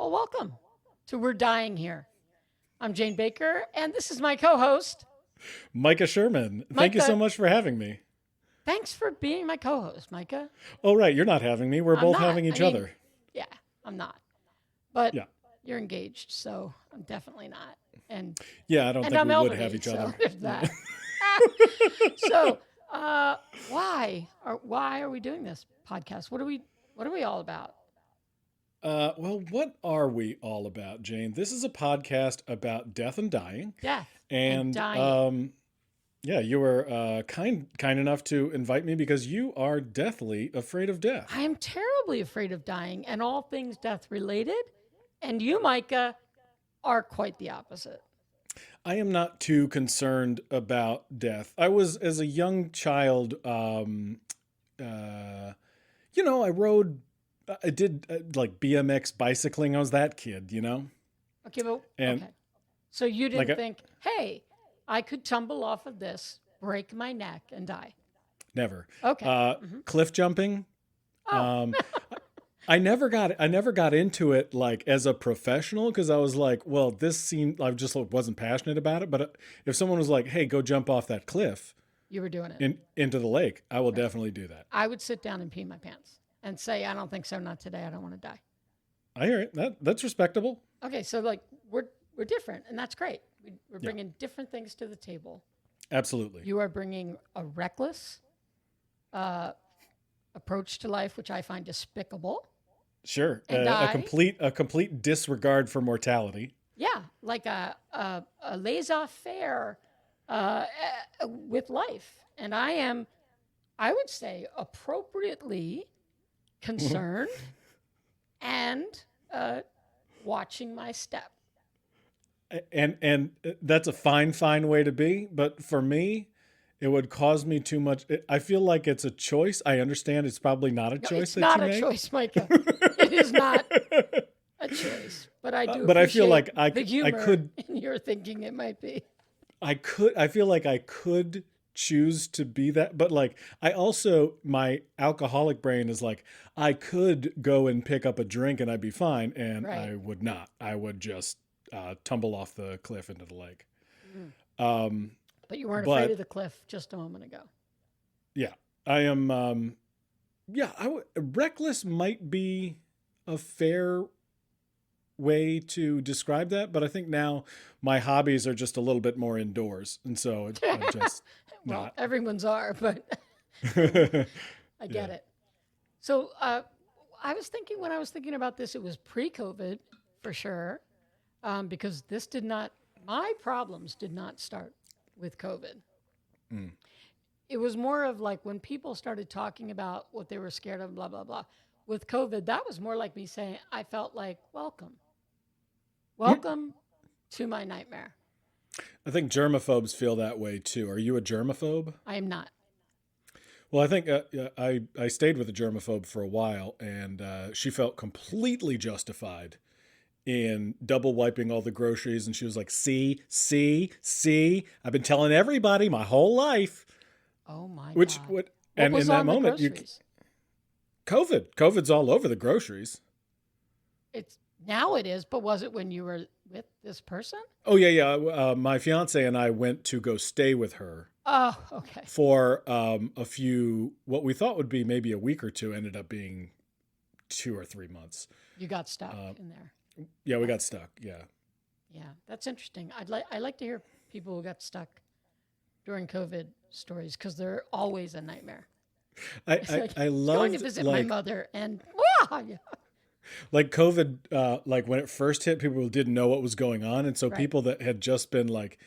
Well, welcome to We're Dying Here. I'm Jane Baker, and this is my co-host, Micah Sherman. Thank you so Micah. much for having me. Thanks for being my co-host, Micah. Oh, right. You're not having me. We're I'm both not. having each other. Yeah, I'm not. But Yeah. you're engaged, so I'm definitely not. And Yeah, I don't think I'm we would elderly, have each so other. there's that. So, why are we doing this podcast? What are we all about? Well, what are we all about, Jane? This is a podcast about death and dying. Death and And dying. yeah, you were kind enough to invite me because you are deathly afraid of death. I am terribly afraid of dying and all things death related. And you, Micah, are quite the opposite. I am not too concerned about death. I was, as a young child, I rode, I did like BMX bicycling. I was that kid, Okay, but And okay. So you like, didn't think, hey, I could tumble off of this, break my neck, and die. never. Okay. Cliff jumping. Oh, Um, I never got into it like as a professional because I was like, well, I just wasn't passionate about it. But if someone was like, hey, go jump off that cliff you were doing it. into the lake, I will definitely do that. I would sit down and pee my pants and say, I don't think so, not today. I don't want to die. I hear it. That's respectable. Okay, so like we're different, and that's great. We're Yeah. bringing different things to the table. Absolutely. You are bringing a reckless approach to life, which I find despicable. Sure. And A complete disregard for mortality. Yeah, like a laissez-faire with life. And I would say, appropriately concerned and watching my step. And that's a fine way to be. But for me, it would cause me too much. I feel like it's a choice. I understand it's probably not a No, choice it's that not you a make. choice, Micah. It is not a choice. But I do. But I feel like the I humor could. in your thinking it might be. I feel like I could choose to be that, but like my alcoholic brain is like, I could go and pick up a drink and I'd be fine, and Right. I would not. I would just tumble off the cliff into the lake. Mm. But you weren't afraid of the cliff just a moment ago. Yeah, I am. Reckless might be a fair way to describe that, but I think now my hobbies are just a little bit more indoors, and so I'm just Well, not. everyone's are, but Yeah. I get it. So I was thinking when I was thinking about this, it was pre-COVID for sure, because my problems did not start with COVID. Mm. It was more of like when people started talking about what they were scared of, blah, blah, blah. With COVID, that was more like me saying, I felt like, welcome to my nightmare. I think germaphobes feel that way too. Are you a germaphobe? I am not. Well, I think I stayed with a germaphobe for a while, and she felt completely justified in double wiping all the groceries, and she was like, see, I've been telling everybody my whole life. Oh my Which God. what What and was in that on the moment groceries? COVID's all over the groceries. Now it is, but was it when you were with this person? Oh yeah. My fiance and I went to go stay with her Oh, okay. for a few, what we thought would be maybe a week or two, ended up being 2 or 3 months. You got stuck in there. Yeah, we got stuck. Yeah. Yeah, that's interesting. I like to hear people who got stuck during COVID stories because they're always a nightmare. It's like I going to loved visit my mother and yeah. like COVID, like when it first hit, people didn't know what was going on. And so Right. people that had just been like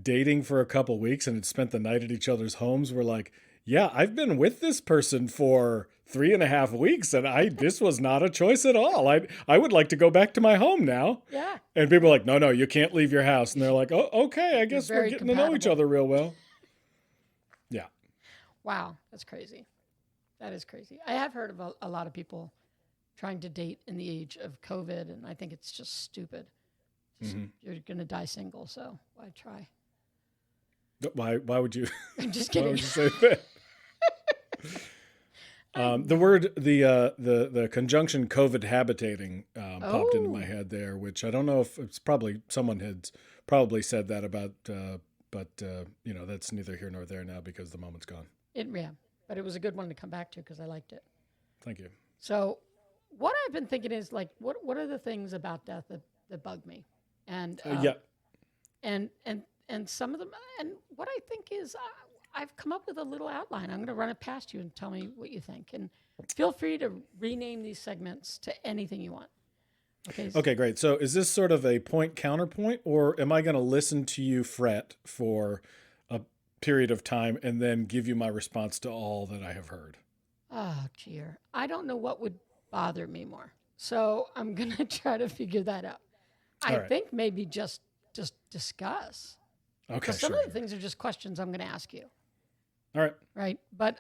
dating for a couple weeks and had spent the night at each other's homes were like, yeah, I've been with this person for 3.5 weeks and this was not a choice at all. I would like to go back to my home now. Yeah. And people are like, no, you can't leave your house. And they're like, oh, okay, I guess we're very getting to know each compatible. other real well. Yeah. Wow, that's crazy. That is crazy. I have heard of a lot of people trying to date in the age of COVID, and I think it's just stupid. You're going to die single, so why try? Why would you? I'm just Why kidding. would you say that? The conjunction COVID habitating popped into my Oh, head there, which I don't know if it's probably someone had probably said that about, but that's neither here nor there now because the moment's gone. yeah, but it was a good one to come back to because I liked it. Thank you. So, what I've been thinking is like, what are the things about death that bug me, and Yeah. and some of them, and what I think is, I've come up with a little outline. I'm going to run it past you and tell me what you think, and feel free to rename these segments to anything you want. Okay. Okay, great. So is this sort of a point counterpoint, or am I going to listen to you fret for a period of time and then give you my response to all that I have heard? Oh, dear. I don't know what would bother me more. So I'm going to try to figure that out. I All right. think maybe just discuss. Okay, Because some sure. of the things are just questions I'm going to ask you, All right. right? But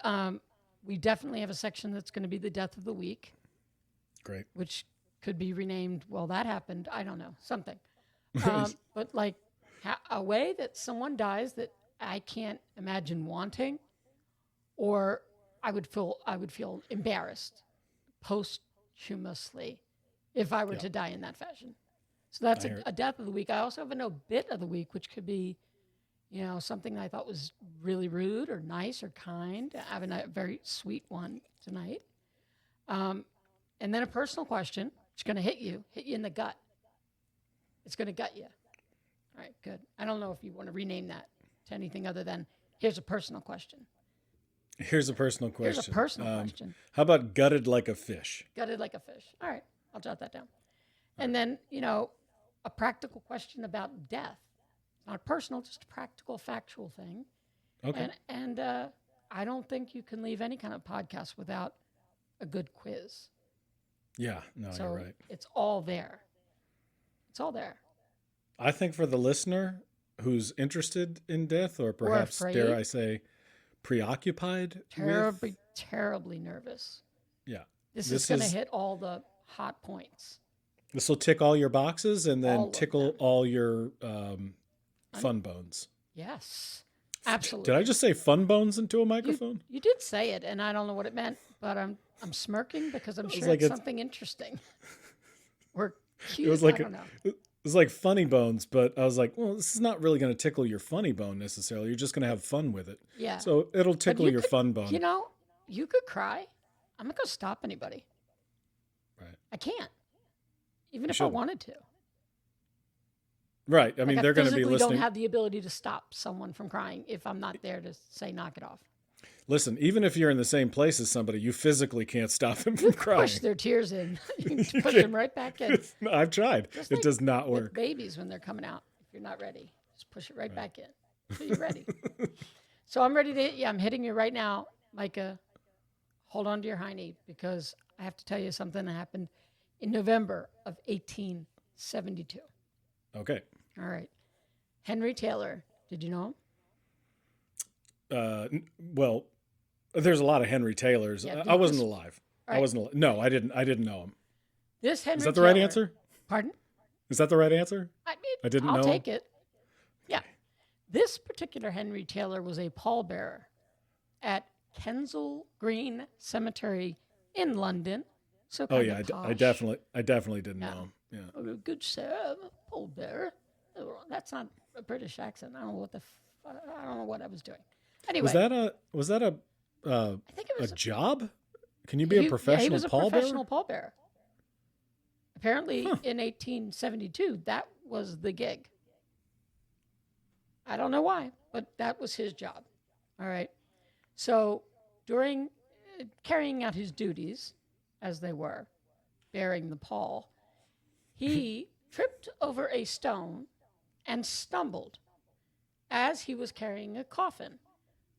we definitely have a section that's going to be the death of the week, Great. which could be renamed, well, that happened. I don't know, something. But like a way that someone dies that I can't imagine wanting, or I would feel embarrassed posthumously if I were to die in that fashion. So that's a death of the week. I also have a no bit of the week, which could be, something I thought was really rude or nice or kind. I have a very sweet one tonight. And then a personal question. It's going to hit you in the gut. It's going to gut you. All right, good. I don't know if you want to rename that to anything other than here's a personal question. Here's a personal question. Here's a personal question. How about gutted like a fish? Gutted like a fish. All right, I'll jot that down. And then, a practical question about death. Not personal, just a practical, factual thing. Okay. And I don't think you can leave any kind of podcast without a good quiz. Yeah, no, So you're right. it's all there. It's all there. I think for the listener who's interested in death, or perhaps, afraid. dare I say, preoccupied with... Terribly nervous. Yeah. This is going to hit all the hot points. This will tick all your boxes and All then of tickle them. all your fun bones. Yes, absolutely. Did I just say fun bones into a microphone? You did say it, and I don't know what it meant, but I'm smirking because I'm sure like it's something interesting. Or cute. It was like I don't know. it was like funny bones, but I was like, well, this is not really going to tickle your funny bone necessarily. You're just going to have fun with it. Yeah. So it'll tickle your fun bone. You could cry. I'm not going to stop anybody. Right. I can't. Even if I shouldn't. wanted to. Right. I mean, they're going to be I listening. don't have the ability to stop someone from crying if I'm not there to say, knock it off. Listen, even if you're in the same place as somebody, you physically can't stop them from crying. Push their tears in. You can push them right back in. I've tried. It does not With work. babies when they're coming out. If you're not ready, just push it right back in. So you're ready. So I'm ready to hit you. I'm hitting you right now, Micah. Hold on to your hiney because I have to tell you something that happened in November of 1872. Okay. All right. Henry Taylor. Did you know him? Well, there's a lot of Henry Taylors. Yeah, I wasn't alive. Right. I wasn't. No, I didn't know him. This Henry Is that the Taylor, right answer? Pardon? Is that the right answer? I didn't know I'll him? take it. Yeah. This particular Henry Taylor was a pallbearer at Kensal Green Cemetery in London. So Oh kind yeah, of I posh. definitely didn't know him. Yeah. Oh, good sir, I'm a pallbearer. Oh, that's not a British accent. I don't know I don't know what I was doing. Anyway, Was that a I think it a was job? Can you be a professional he was a pallbearer? professional pallbearer. Apparently, in 1872, that was the gig. I don't know why, but that was his job. All right. So during carrying out his duties, as they were, bearing the pall, he tripped over a stone and stumbled as he was carrying a coffin.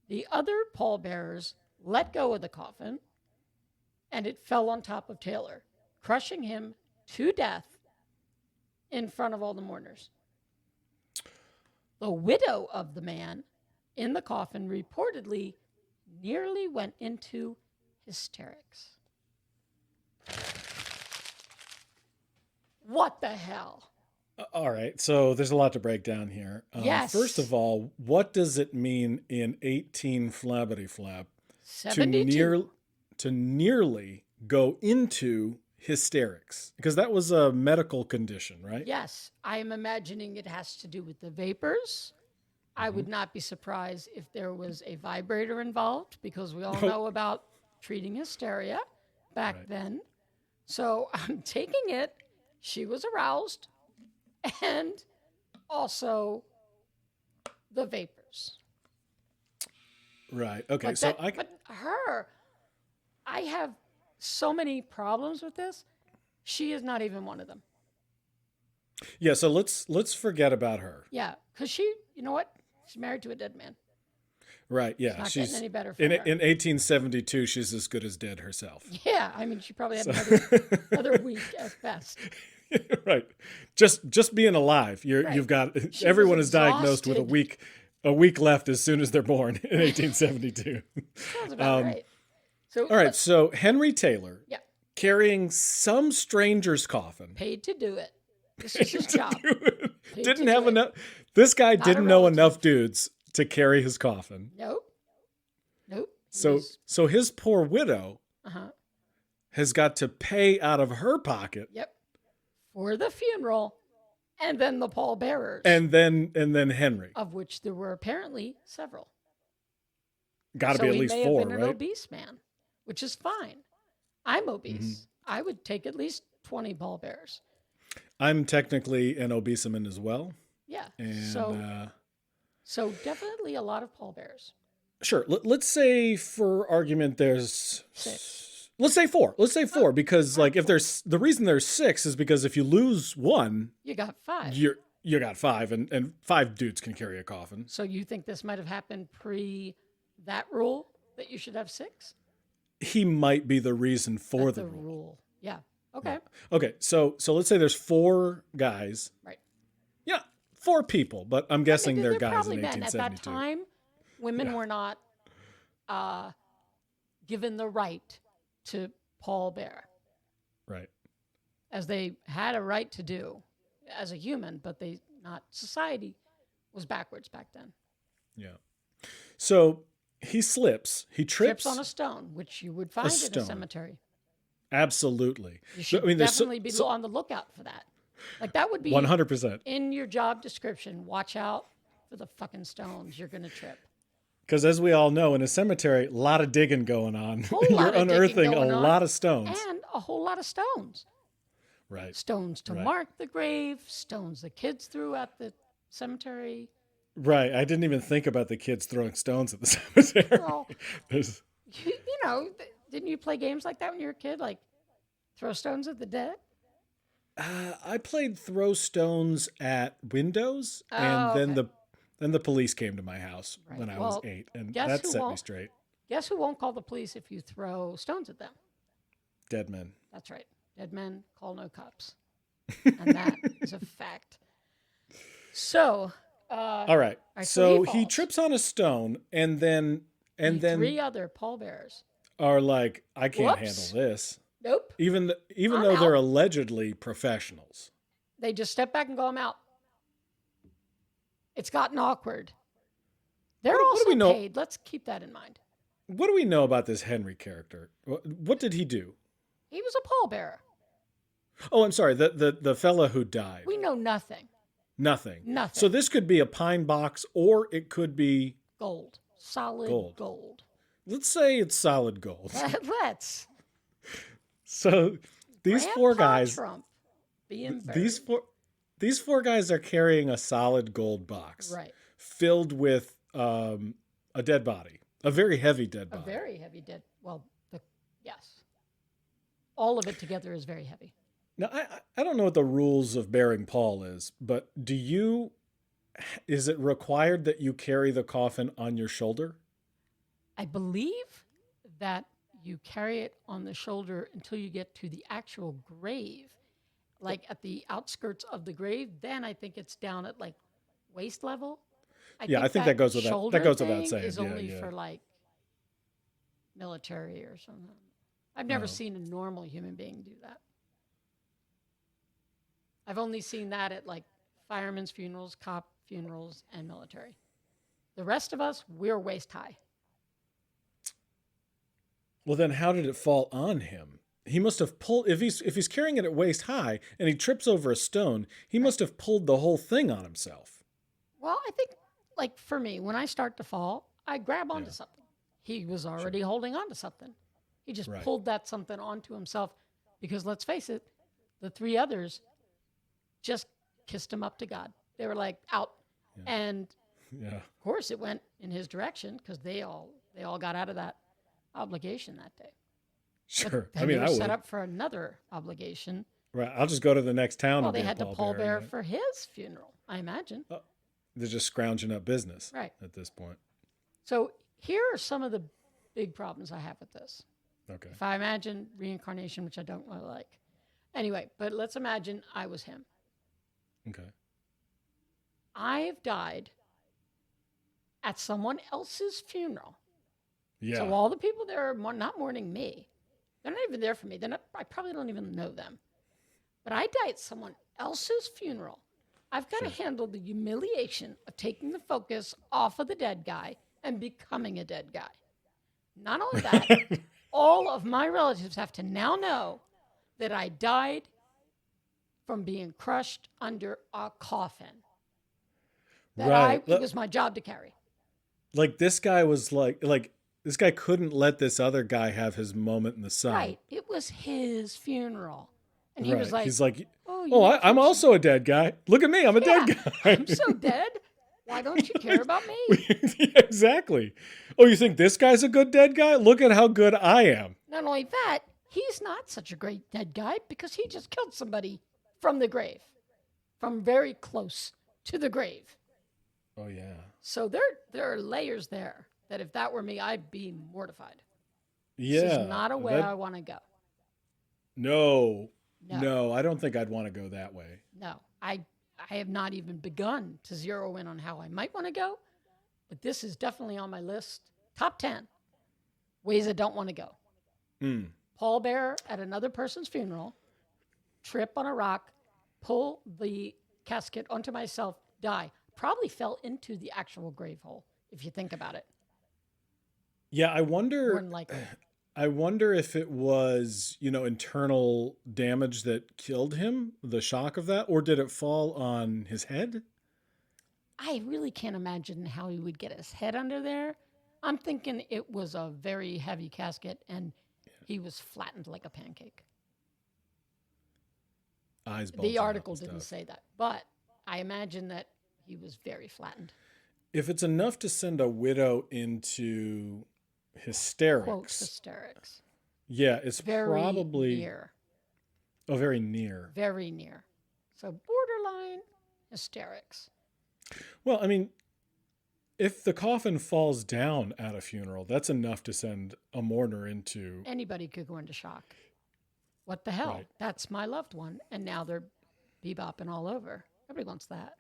The other pallbearers let go of the coffin, and it fell on top of Taylor, crushing him to death in front of all the mourners. The widow of the man in the coffin reportedly nearly went into hysterics. What the hell? All right, so there's a lot to break down here. Yes. First of all, what does it mean in 18 flabbity flap 72. to nearly go into hysterics because that was a medical condition, right? Yes, I am imagining it has to do with the vapors. I would not be surprised if there was a vibrator involved because we all know about treating hysteria back then. So I'm taking it. She was aroused and also the vapors. Right. Okay. But I have so many problems with this. She is not even one of them. Yeah. So let's forget about her. Yeah, because she, you know what? She's married to a dead man. Right. Yeah. It's not getting any better for in her. 1872. She's as good as dead herself. Yeah, I mean, she probably had another week at best. Right. Just being alive. You've got everyone is diagnosed with a week left as soon as they're born in 1872. Sounds about right. So all right. So Henry Taylor, yeah, carrying some stranger's coffin, paid to do it. This is his job. Didn't have enough. This guy didn't know enough dudes to carry his coffin. Nope. So his poor widow has got to pay out of her pocket. Yep. For the funeral, and then the pallbearers, and then Henry, of which there were apparently several. Got to be at least 4, right? So he may have been an obese man, which is fine. I'm obese. I would take at least 20 pallbearers. I'm technically an obese man as well. Yeah. And, so definitely a lot of pallbearers. Sure. Let's say for argument there's 6. Let's say 4. Let's say 4 because like if there's the reason there's 6 is because if you lose one, you got 5. You got 5 and 5 dudes can carry a coffin. So you think this might have happened pre that rule that you should have 6? He might be the reason for the rule. Yeah. Okay. Yeah. Okay. So let's say there's 4 guys. Right. Yeah, 4 people, but I'm guessing they're guys in 1872. At that time, women were not given the right to pallbear. Right. As they had a right to do as a human, but society was backwards back then. Yeah. So he slips. He trips on a stone, which you would find in a cemetery. Absolutely. You should definitely be on the lookout for that. Like that would be 100% in your job description. Watch out for the fucking stones. You're going to trip. Because as we all know, in a cemetery, a lot of digging going on. You're unearthing a lot of stones. And a whole lot of stones. Right. Stones to mark the grave, stones the kids threw at the cemetery. Right. I didn't even think about the kids throwing stones at the cemetery. Well, didn't you play games like that when you were a kid? Like throw stones at the dead? I played throw stones at windows, and then the police came to my house when I was 8, and that set me straight. Guess who won't call the police if you throw stones at them? Dead men. That's right. Dead men call no cops. And that is a fact. So, all right. So he trips on a stone, and then 3 other pallbearers are like, I can't handle this. Nope. Even though they're allegedly professionals. They just step back and go, I'm out. It's gotten awkward. They're also paid. Let's keep that in mind. What do we know about this Henry character? What did he do? He was a pallbearer. Oh, I'm sorry. The fella who died. We know nothing. Nothing. So this could be a pine box, or it could be gold. Solid gold. Let's say it's solid gold. Let's. So these Grandpa 4 guys. Trump being these 4 guys are carrying a solid gold box, right, filled with a dead body, a very heavy dead body. A very heavy dead. Well, yes, all of it together is very heavy. Now I don't know what the rules of bearing pall is, but is it required that you carry the coffin on your shoulder? I believe that you carry it on the shoulder until you get to the actual grave, like at the outskirts of the grave. Then I think it's down at like waist level. I think that goes without saying. Is only for like military or something. I've never seen a normal human being do that. I've only seen that at like firemen's funerals, cop funerals, and military. The rest of us, we're waist high. Well, then how did it fall on him? He must have pulled if he's carrying it at waist high and he trips over a stone, he Right. must have pulled the whole thing on himself. Well, I think, like for me, when I start to fall, I grab onto Yeah. something. He was Sure. already holding on to something. He just Right. pulled that something onto himself because let's face it, the three others just kissed him up to God. They were like out. Yeah. And Yeah. of course it went in his direction because they all got out of that obligation that day. Sure. But I mean, they were I set would. up for another obligation. Right. I'll just go to the next town Well, and they be a had to pallbearer. pallbearer Right? for his funeral, I imagine. They're just scrounging up business Right. at this point. So here are some of the big problems I have with this. Okay. If I imagine reincarnation, which I don't really like. Anyway, but let's imagine I was him. Okay. I've died at someone else's funeral. Yeah. So all the people there are not mourning me. They're not even there for me. I probably don't even know them. But I die at someone else's funeral. I've got to handle the humiliation of taking the focus off of the dead guy and becoming a dead guy. Not only that, all of my relatives have to now know that I died from being crushed under a coffin. That it was my job to carry. Like this guy was like this guy couldn't let this other guy have his moment in the sun. Right. It was his funeral. And he was like, he's like, oh, I'm also a dead guy. Look at me. I'm a dead guy. I'm so dead. Why don't you care about me? Yeah, exactly. Oh, you think this guy's a good dead guy? Look at how good I am. Not only that, he's not such a great dead guy because he just killed somebody from the grave, from very close to the grave. Oh, yeah. So there are layers there that if that were me, I'd be mortified. Yeah. This is not a way I want to go. No, I don't think I'd want to go that way. No, I have not even begun to zero in on how I might want to go, but this is definitely on my list. Top 10 ways I don't want to go. Pallbearer at another person's funeral, trip on a rock, pull the casket onto myself, die. Probably fell into the actual grave hole, if you think about it. Yeah, I wonder. More than likely. I wonder if it was, internal damage that killed him, the shock of that, or did it fall on his head? I really can't imagine how he would get his head under there. I'm thinking it was a very heavy casket and he was flattened like a pancake. Eyes bulging The article out and didn't stuff. say that, but I imagine that he was very flattened. If it's enough to send a widow into hysterics, Quote, hysterics. yeah, it's Very probably near. Oh, very near. Very near. So borderline hysterics. Well, I mean, if the coffin falls down at a funeral, that's enough to send a mourner into. Anybody could go into shock. What the hell? Right. That's my loved one. And now they're bebopping all over. Everybody wants that.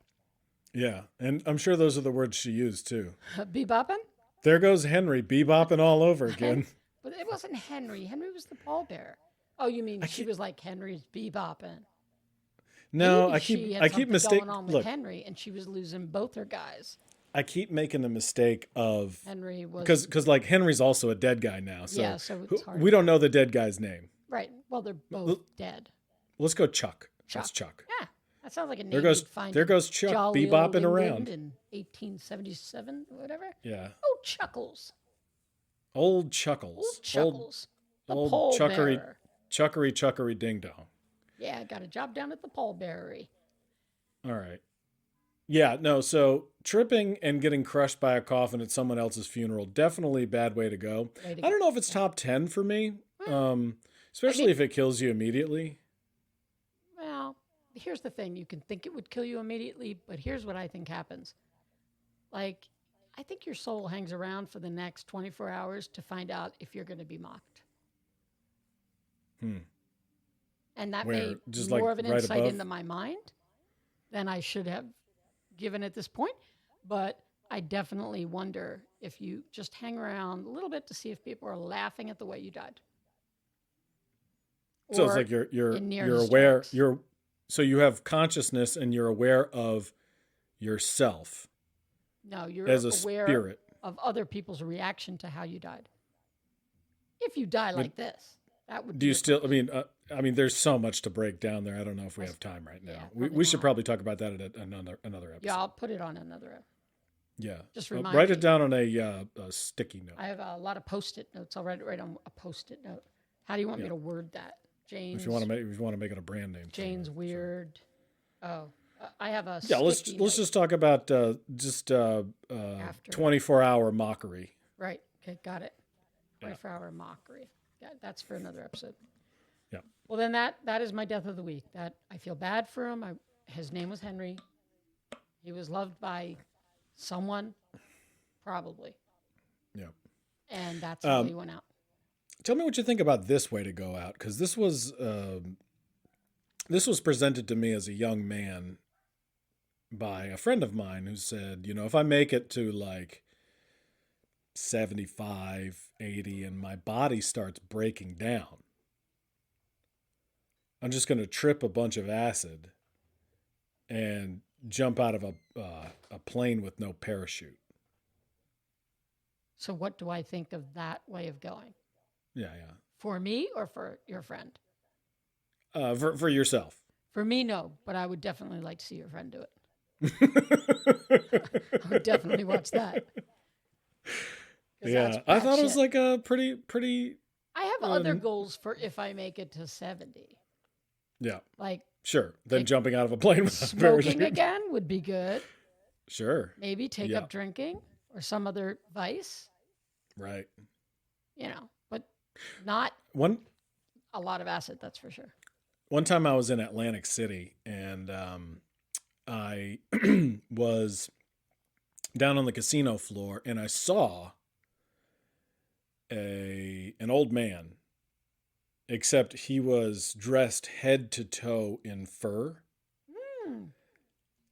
Yeah, and I'm sure those are the words she used too. Bebopping? There goes Henry, bebopping all over again. But it wasn't Henry. Henry was the pallbearer. Oh, you mean she was like Henry's bebopping? No, Maybe I she keep had I keep something mistake. going on with Look, Henry, and she was losing both her guys. I keep making the mistake of Henry was because like Henry's also a dead guy now, so, Yeah, so it's hard. we don't know the dead guy's name. right. Well, they're both dead. Let's go Chuck. Chuck. That's Chuck. Yeah, that sounds like a name There goes you'd find there in goes Chuck jolly old bebopping England around. in 1877 or whatever. Yeah, Oh, Chuckles. old Chuckles. Old Chuckles. The old pallbearer. Chuckery ding dong. Yeah, I got a job down at the pallbearery. All right. Yeah, no, so tripping and getting crushed by a coffin at someone else's funeral, definitely a bad way to go. I don't know if it's top 10 for me, especially if it kills you immediately. Well, here's the thing. You can think it would kill you immediately, but here's what I think happens. Like, I think your soul hangs around for the next 24 hours to find out if you're going to be mocked. And that may just be more like of an right insight above? into my mind than I should have given at this point. But I definitely wonder if you just hang around a little bit to see if people are laughing at the way you died. So it's Or like you're in near aware hysterics. so you have consciousness and you're aware of yourself No, you're as a aware spirit. of other people's reaction to how you died. If you die like this, that would Do be you a still? question. I mean, there's so much to break down there. I don't know if we have time right now. Yeah, We probably should not. probably talk about that at another Yeah, episode. I'll put it on another. Yeah. Just remind Write me. it down on a sticky note. I have a lot of Post-it notes. I'll write it right on a Post-it note. How do you want me to word that? James. If you want to make it a brand name. Jane's thing, weird. Oh, I have a yeah, let's sticky note. just talk about After. 24-hour mockery. Right. Okay, got it. Yeah. 24-hour mockery. Yeah, that's for another episode. Yeah. Well, then that is my death of the week. That I feel bad for him. His name was Henry. He was loved by someone, probably. Yeah. And that's how he went out. Tell me what you think about this way to go out, because this was presented to me as a young man by a friend of mine who said, if I make it to like 75, 80, and my body starts breaking down, I'm just going to trip a bunch of acid and jump out of a plane with no parachute. So what do I think of that way of going? Yeah. For me or for your friend? For yourself. For me, no, but I would definitely like to see your friend do it. I would definitely watch that. Yeah, I thought it was like a pretty. I have other goals for if I make it to 70. Yeah. Like. Sure. Then jumping out of a plane with a parachute. Smoking again would be good. Sure. Maybe take up drinking or some other vice. Right. But not a lot of acid, that's for sure. One time I was in Atlantic City and I was down on the casino floor and I saw an old man, except he was dressed head to toe in fur.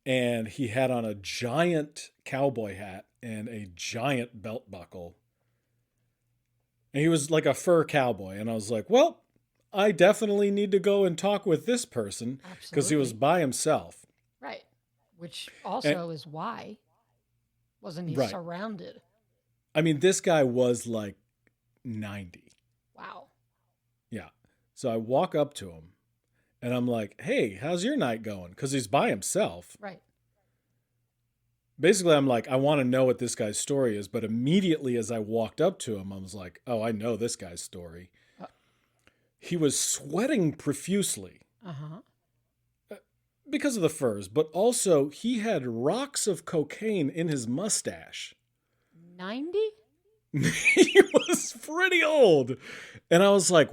And he had on a giant cowboy hat and a giant belt buckle. And he was like a fur cowboy. And I was like, well, I definitely need to go and talk with this person because he was by himself. Right. Which also is why wasn't he surrounded? I mean, this guy was like 90. Wow. Yeah. So I walk up to him and I'm like, hey, how's your night going? Because he's by himself. Right. Basically, I'm like, I want to know what this guy's story is. But immediately as I walked up to him, I was like, oh, I know this guy's story. He was sweating profusely because of the furs, but also he had rocks of cocaine in his mustache. 90? He was pretty old. And I was like,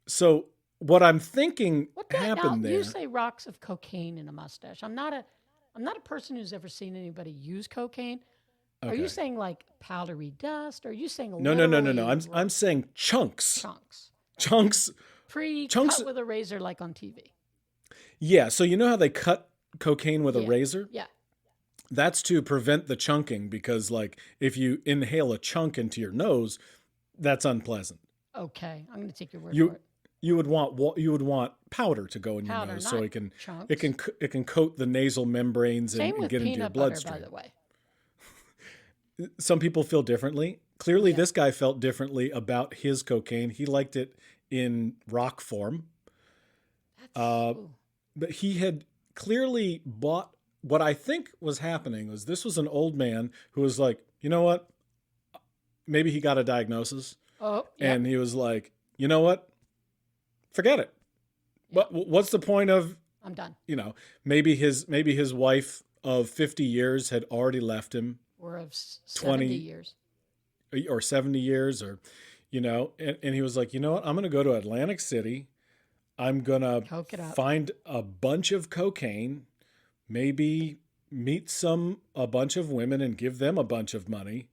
so what I'm thinking happened there. You say rocks of cocaine in a mustache. I'm not a person who's ever seen anybody use cocaine. Okay. Are you saying like powdery dust? Or are you saying No. I'm saying chunks. Chunks. Cut with a razor like on TV. Yeah, so you know how they cut cocaine with a razor? Yeah. That's to prevent the chunking because like if you inhale a chunk into your nose, that's unpleasant. Okay, I'm going to take your word for it. You would want powder to go in your nose so it can coat the nasal membranes and get into your bloodstream. Butter, by the way. Some people feel differently. Clearly, this guy felt differently about his cocaine. He liked it in rock form. But he had clearly bought what I think was happening was this was an old man who was like, you know what? Maybe he got a diagnosis. And he was like, you know what? Forget it. Yep. What's the point of? I'm done. Maybe his wife of 50 years had already left him. Or of 70 years. Or 70 years or, and he was like, you know what? I'm going to go to Atlantic City. I'm going to find a bunch of cocaine, maybe meet a bunch of women and give them a bunch of money.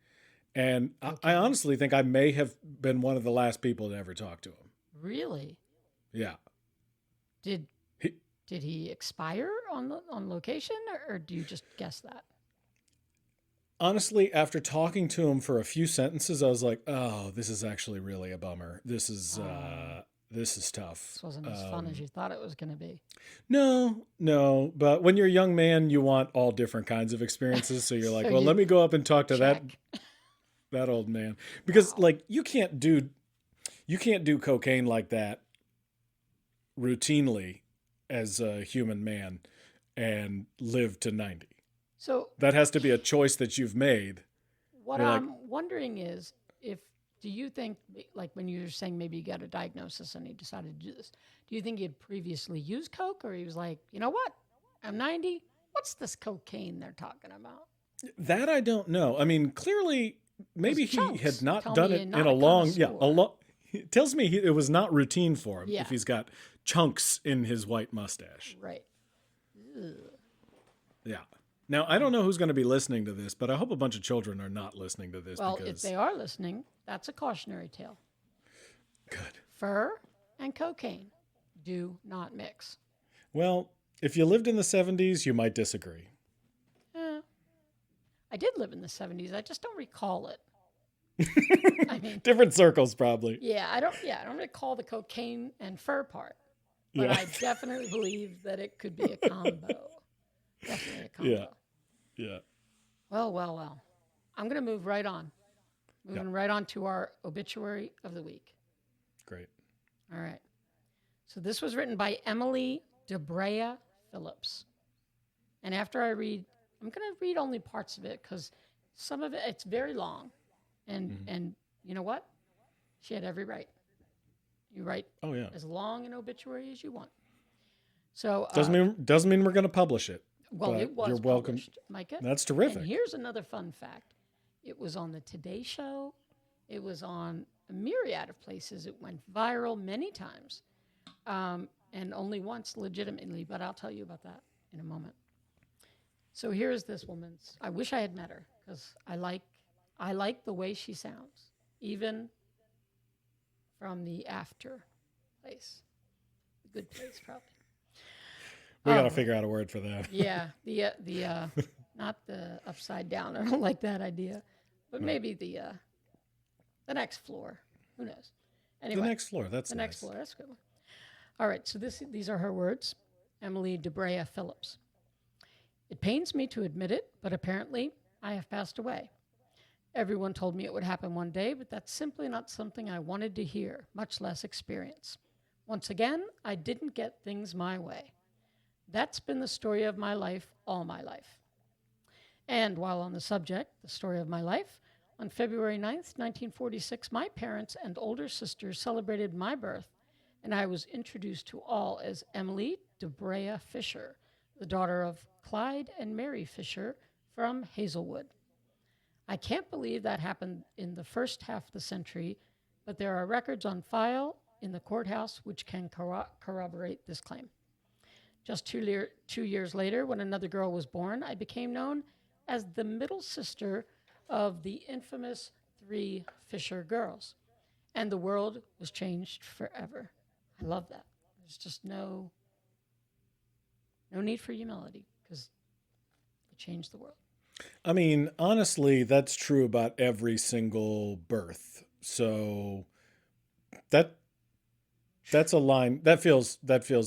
And I honestly think I may have been one of the last people to ever talk to him. Really? Yeah. Did he expire on location or do you just guess that? Honestly, after talking to him for a few sentences, I was like, oh, this is actually really a bummer. This is tough. This wasn't as fun as you thought it was going to be. No. But when you're a young man, you want all different kinds of experiences. So you're like, well, let me go up and talk to that old man. Because like you can't do you can't do cocaine like that routinely as a human man and live to 90. So That has to be a choice that you've made. what You're like, I'm wondering is do you think, like when you were saying maybe you got a diagnosis and he decided to do this, do you think he had previously used coke, or he was like, you know what, I'm 90, what's this cocaine they're talking about? that I don't know. I mean, clearly, maybe he chunks. had not Tell done me it you're in not a a long, connoisseur. It tells me it was not routine for him Yeah. if he's got chunks in his white mustache. Right. Ugh. Yeah. Now, I don't know who's going to be listening to this, but I hope a bunch of children are not listening to this Well, because... if they are listening, that's a cautionary tale. Good. Fur and cocaine do not mix. Well, if you lived in the 70s, you might disagree. I did live in the 70s. I just don't recall it. I mean, Different circles, probably. yeah, I don't recall the cocaine and fur part. But Yeah. I definitely believe that it could be a combo. Definitely a combo. Yeah. Well. I'm going to move right on. Moving right on to our obituary of the week. Great. All right. So this was written by Emily DeBrea Phillips. And after I read, I'm going to read only parts of it because some of it, it's very long. And you know what? She had every right. You write as long an obituary as you want. So doesn't mean we're going to publish it. Well, it was you're welcome. published, Micah. That's terrific. And here's another fun fact. It was on the Today Show. It was on a myriad of places. It went viral many times. And only once legitimately, but I'll tell you about that in a moment. So here's this woman's. I wish I had met her because I like the way she sounds, even from the after place. The good place, probably. We got to figure out a word for that. Yeah, the not the upside down. I don't like that idea, but maybe the next floor. Who knows? Anyway, the next floor. That's the nice. next floor. That's a good one. All right. So these are her words. Emily DeBrea Phillips. It pains me to admit it, but apparently I have passed away. Everyone told me it would happen one day, but that's simply not something I wanted to hear, much less experience. Once again, I didn't get things my way. That's been the story of my life all my life. And while on the subject, the story of my life, on February 9th, 1946, my parents and older sisters celebrated my birth, and I was introduced to all as Emily DeBrea Fisher, the daughter of Clyde and Mary Fisher from Hazelwood. I can't believe that happened in the first half of the century, but there are records on file in the courthouse which can corroborate this claim. Just 2 years later, when another girl was born, I became known as the middle sister of the infamous 3 Fisher girls, and the world was changed forever. I love that. There's just no need for humility because it changed the world. I mean, honestly, that's true about every single birth. So that's a line that feels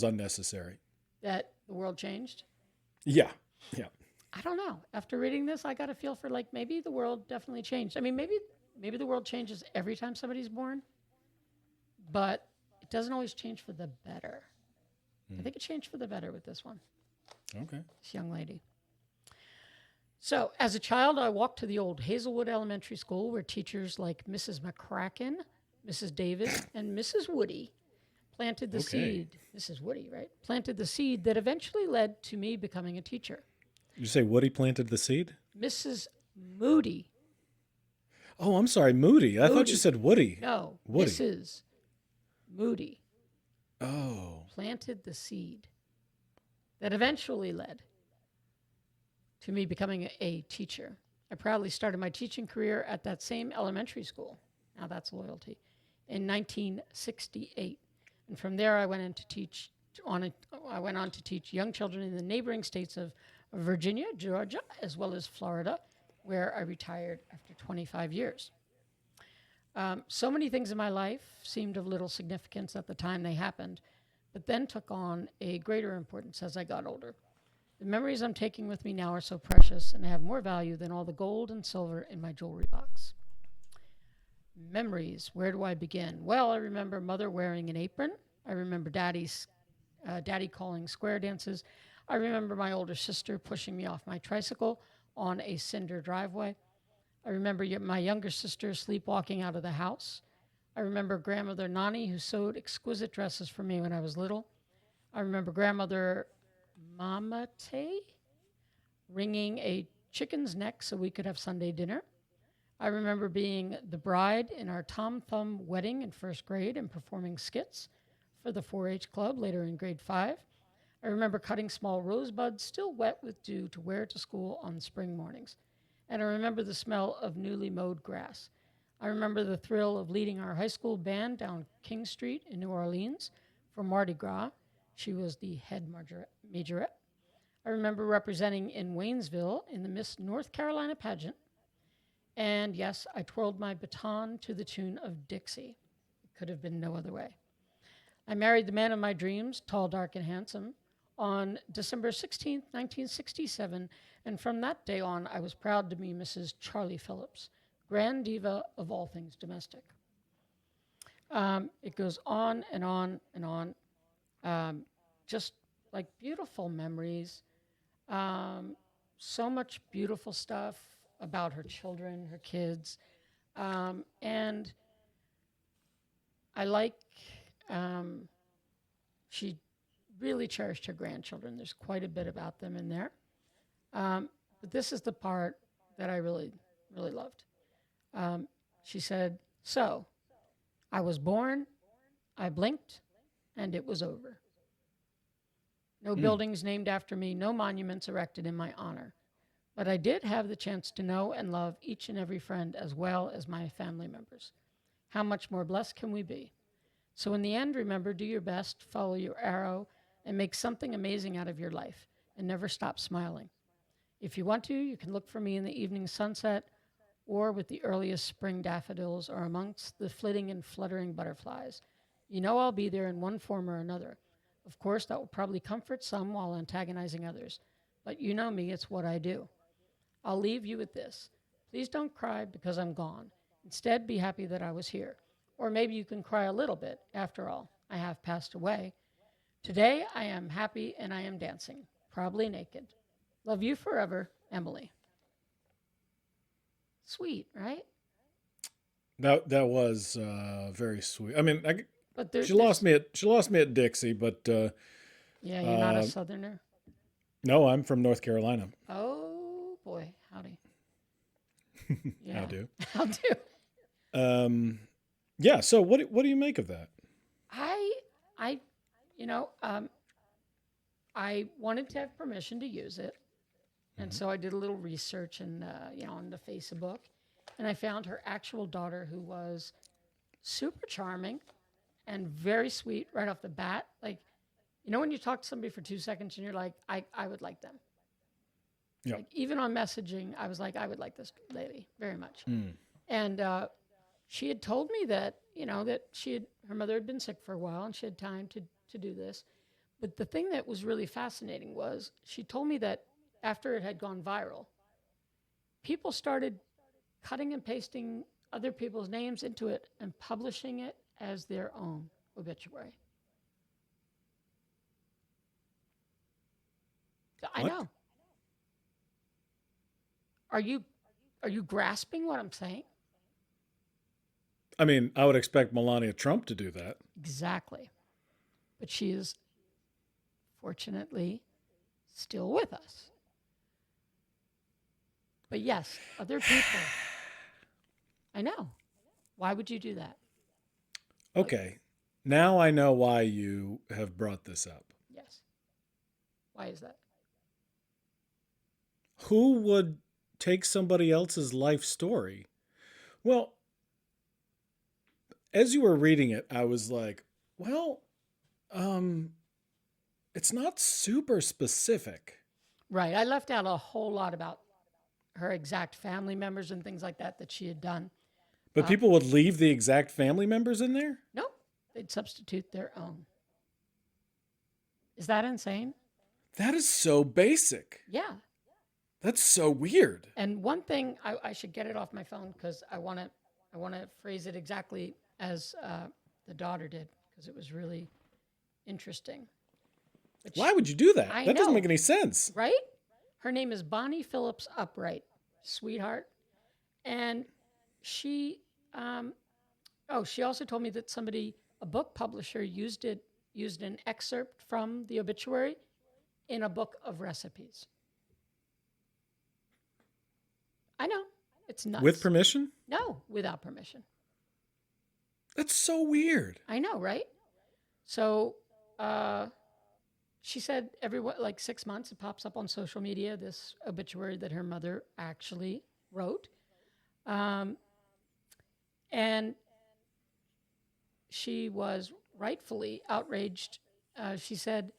unnecessary. That the world changed? Yeah. I don't know. After reading this, I got a feel for like maybe the world definitely changed. I mean, maybe the world changes every time somebody's born, but it doesn't always change for the better. I think it changed for the better with this one. Okay. This young lady. So, as a child, I walked to the old Hazelwood Elementary School where teachers like Mrs. McCracken, Mrs. Davis, and Mrs. Woody planted the seed. Mrs. Woody, right? Planted the seed that eventually led to me becoming a teacher. You say Woody planted the seed? Mrs. Moody. Oh, I'm sorry, Moody. I thought you said Woody. No, Woody. Mrs. Moody. Oh. Planted the seed that eventually led to me becoming a teacher. I proudly started my teaching career at that same elementary school. Now that's loyalty. In 1968. And from there I went on to teach young children in the neighboring states of Virginia, Georgia, as well as Florida, where I retired after 25 years. So many things in my life seemed of little significance at the time they happened, but then took on a greater importance as I got older. The memories I'm taking with me now are so precious and have more value than all the gold and silver in my jewelry box. Memories. Where do I begin? Well, I remember mother wearing an apron. I remember daddy calling square dances. I remember my older sister pushing me off my tricycle on a cinder driveway. I remember my younger sister sleepwalking out of the house. I remember grandmother Nani, who sewed exquisite dresses for me when I was little. I remember grandmother Mama Tay wringing a chicken's neck so we could have Sunday dinner. I remember being the bride in our Tom Thumb wedding in first grade and performing skits for the 4-H club later in grade 5. I remember cutting small rosebuds still wet with dew to wear to school on spring mornings. And I remember the smell of newly mowed grass. I remember the thrill of leading our high school band down King Street in New Orleans for Mardi Gras. She was the head majorette. I remember representing in Waynesville in the Miss North Carolina pageant. And yes, I twirled my baton to the tune of Dixie. It could have been no other way. I married the man of my dreams, tall, dark, and handsome, on December 16th, 1967, and from that day on, I was proud to be Mrs. Charlie Phillips, grand diva of all things domestic. It goes on and on and on, just like beautiful memories, so much beautiful stuff about her children, her kids, and I like, she really cherished her grandchildren. There's quite a bit about them in there. But this is the part that I really, really loved. She said, so I was born, I blinked, and it was over. No buildings named after me, no monuments erected in my honor. But I did have the chance to know and love each and every friend as well as my family members. How much more blessed can we be? So in the end, remember, do your best, follow your arrow, and make something amazing out of your life, and never stop smiling. If you want to, you can look for me in the evening sunset, or with the earliest spring daffodils, or amongst the flitting and fluttering butterflies. You know I'll be there in one form or another. Of course, that will probably comfort some while antagonizing others, but you know me, it's what I do. I'll leave you with this. Please don't cry because I'm gone. Instead, be happy that I was here. Or maybe you can cry a little bit. After all, I have passed away. Today, I am happy and I am dancing, probably naked. Love you forever, Emily. Sweet, right? That was very sweet. I mean, But she lost me at Dixie, but yeah, you're not a Southerner. no, I'm from North Carolina. Oh boy, howdy. Yeah. How do? How do? Yeah. So what do you make of that? I wanted to have permission to use it, and so I did a little research and on the Facebook, and I found her actual daughter, who was super charming and very sweet right off the bat. Like, when you talk to somebody for 2 seconds and you're like, I would like them. Yeah. Like, even on messaging, I was like, I would like this lady very much. And she had told me that, that her mother had been sick for a while and she had time to do this. But the thing that was really fascinating was she told me that after it had gone viral, people started cutting and pasting other people's names into it and publishing it as their own obituary. I know. Are you grasping what I'm saying? I mean, I would expect Melania Trump to do that. Exactly. But she is fortunately still with us. But yes, other people. I know. Why would you do that? Okay. Now I know why you have brought this up. Yes. Why is that? Who would take somebody else's life story? Well, as you were reading it, I was like, well, it's not super specific. Right. I left out a whole lot about her exact family members and things like that she had done. But people would leave the exact family members in there? No, they'd substitute their own. Is that insane? That is so basic. Yeah. That's so weird. And one thing, I should get it off my phone because I want to I want to phrase it exactly as the daughter did because it was really interesting. But Why would you do that? I That doesn't know, make any sense. right? Her name is Bonnie Phillips Upright, sweetheart. And she, she also told me that a book publisher used an excerpt from the obituary in a book of recipes. I know, it's nuts. With permission? No, without permission. That's so weird. I know, right? So she said every 6 months it pops up on social media, this obituary that her mother actually wrote. And she was rightfully outraged. She said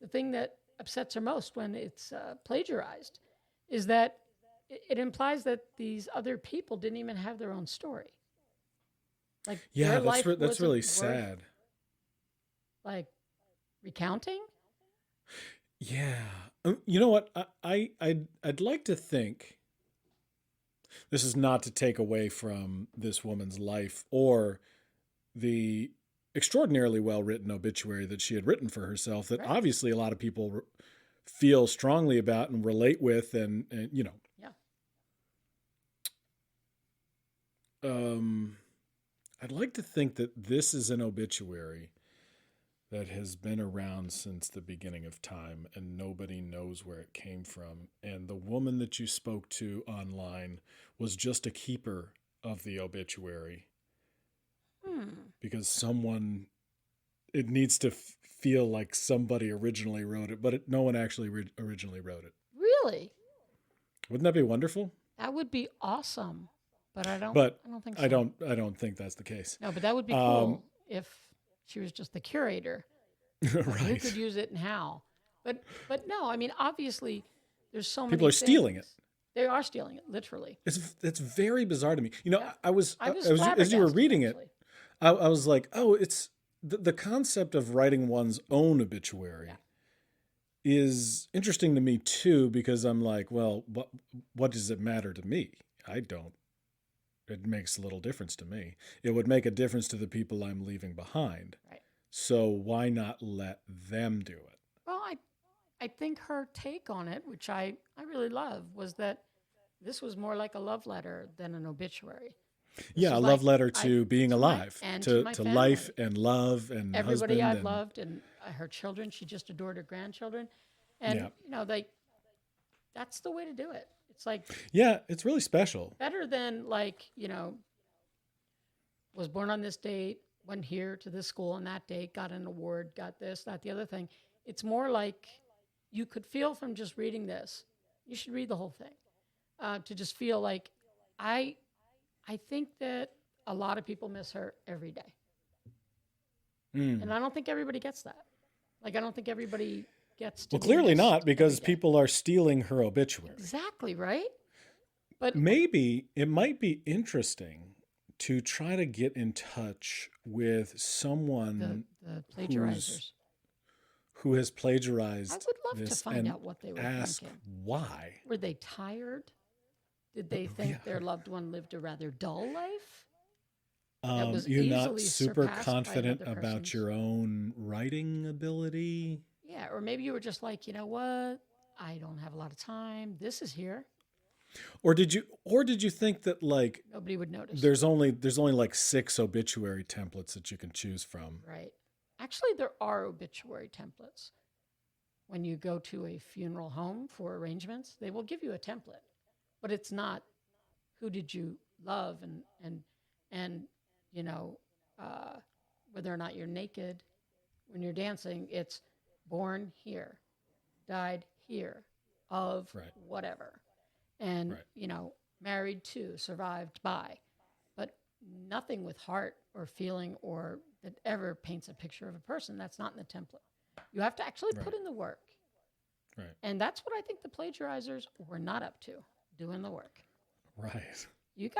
the thing that upsets her most when it's plagiarized is that it implies that these other people didn't even have their own story. Like, Yeah, their that's life that's really wasn't sad. Like, recounting. Yeah. You know what? I'd like to think, this is not to take away from this woman's life or the extraordinarily well-written obituary that she had written for herself that Right. obviously a lot of people feel strongly about and relate with, and you know. Yeah. I'd like to think that this is an obituary that has been around since the beginning of time and nobody knows where it came from. And the woman that you spoke to online was just a keeper of the obituary. Because it needs to feel like somebody originally wrote it, but no one actually originally wrote it. Really? Wouldn't that be wonderful? That would be awesome. But I don't think so. I don't think that's the case. No, but that would be cool if she was just the curator. Who Right. could use it and how? But no, I mean, obviously there's so many People are stealing it. They are stealing it, literally. It's very bizarre to me. You know, Yeah. I was as you were flabbergasted, reading actually. it, I was like, oh, it's the concept of writing one's own obituary is interesting to me too, because I'm like, well, what does it matter to me? I don't. It makes a little difference to me. It would make a difference to the people I'm leaving behind. Right. So why not let them do it? Well, I think her take on it, which I really love, was that this was more like a love letter than an obituary. Yeah, a love letter to being alive, to my life family. and love and Everybody husband I've and loved and her children. She just adored her grandchildren. And, that's the way to do it. It's like, yeah, it's really special. better than was born on this date, went here to this school on that date, got an award, got this, that, the other thing. It's more like you could feel from just reading this. You should read the whole thing to just feel like I think that a lot of people miss her every day. And I don't think everybody gets that. I don't think everybody gets to. Well, clearly missed not, because every day. people are stealing her obituary. Exactly, right? But Maybe it might be interesting to try to get in touch with someone the plagiarizers. who has plagiarized I would love to this find and out what they were ask thinking. why. Were they tired? Did they think their loved one lived a rather dull life? That was You're not easily super surpassed by confident another about person's. your own writing ability. Yeah, or maybe you were just like, you know what? I don't have a lot of time. This is here. Or did you think that Nobody would notice. there's only like 6 obituary templates that you can choose from? Right. Actually, there are obituary templates. When you go to a funeral home for arrangements, they will give you a template, but it's not who did you love and whether or not you're naked when you're dancing. It's born here, died here, of whatever, and married to, survived by, but nothing with heart or feeling or that ever paints a picture of a person. That's not in the template. You have to actually put in the work. Right. And that's what I think the plagiarizers were not up to, doing the work. Right. You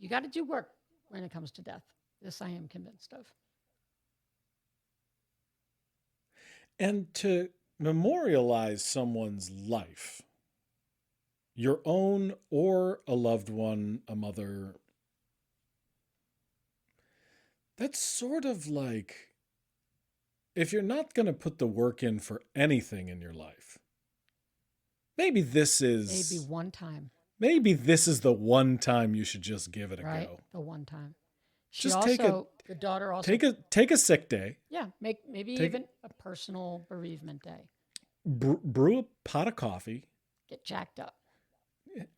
got to do work when it comes to death. This I am convinced of. And to memorialize someone's life, your own or a loved one, a mother, That's sort of like, if you're not going to put the work in for anything in your life, maybe this is maybe this is the one time you should just give it a go. The one time. The daughter also take a sick day. Yeah, maybe even a personal bereavement day. Brew a pot of coffee. Get jacked up.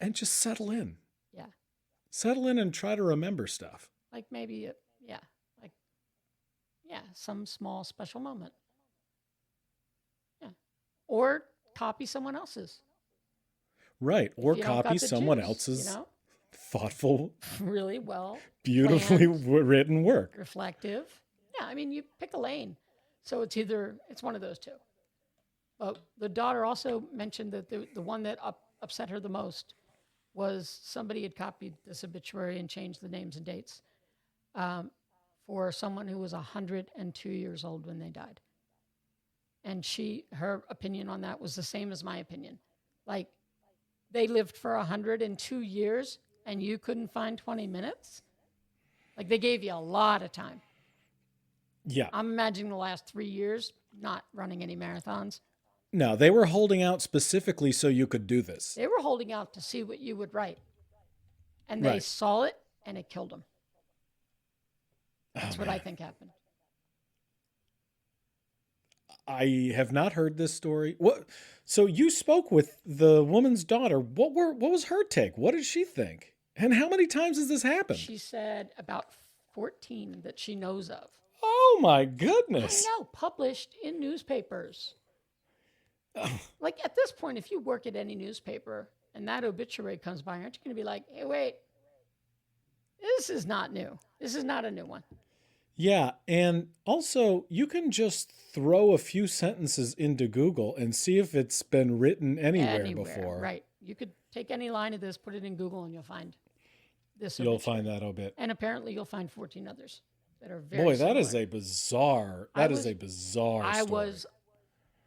And just settle in. Yeah. Settle in and try to remember stuff. Like maybe some small special moment. Yeah. Or copy someone else's. Right. Or copy someone else's thoughtful, really well, beautifully written work. Reflective. Yeah. I mean, you pick a lane. So it's one of those two. But the daughter also mentioned that the one that upset her the most was somebody had copied this obituary and changed the names and dates. For someone who was 102 years old when they died. And her opinion on that was the same as my opinion. Like, they lived for 102 years and you couldn't find 20 minutes? Like, they gave you a lot of time. Yeah. I'm imagining the last 3 years, not running any marathons. No, they were holding out specifically so you could do this. They were holding out to see what you would write. And they saw it and it killed them. That's what I think happened. I have not heard this story. What? So you spoke with the woman's daughter. What was her take? What did she think? And how many times has this happened? She said about 14 that she knows of. Oh my goodness. I know, published in newspapers. Like at this point, if you work at any newspaper and that obituary comes by, aren't you going to be like, hey, wait, this is not new. This is not a new one. Yeah. And also, you can just throw a few sentences into Google and see if it's been written anywhere before. Right. You could take any line of this, put it in Google, and you'll find this obituary. You'll find that obit. And apparently you'll find 14 others that are very Boy, similar. that is a bizarre story.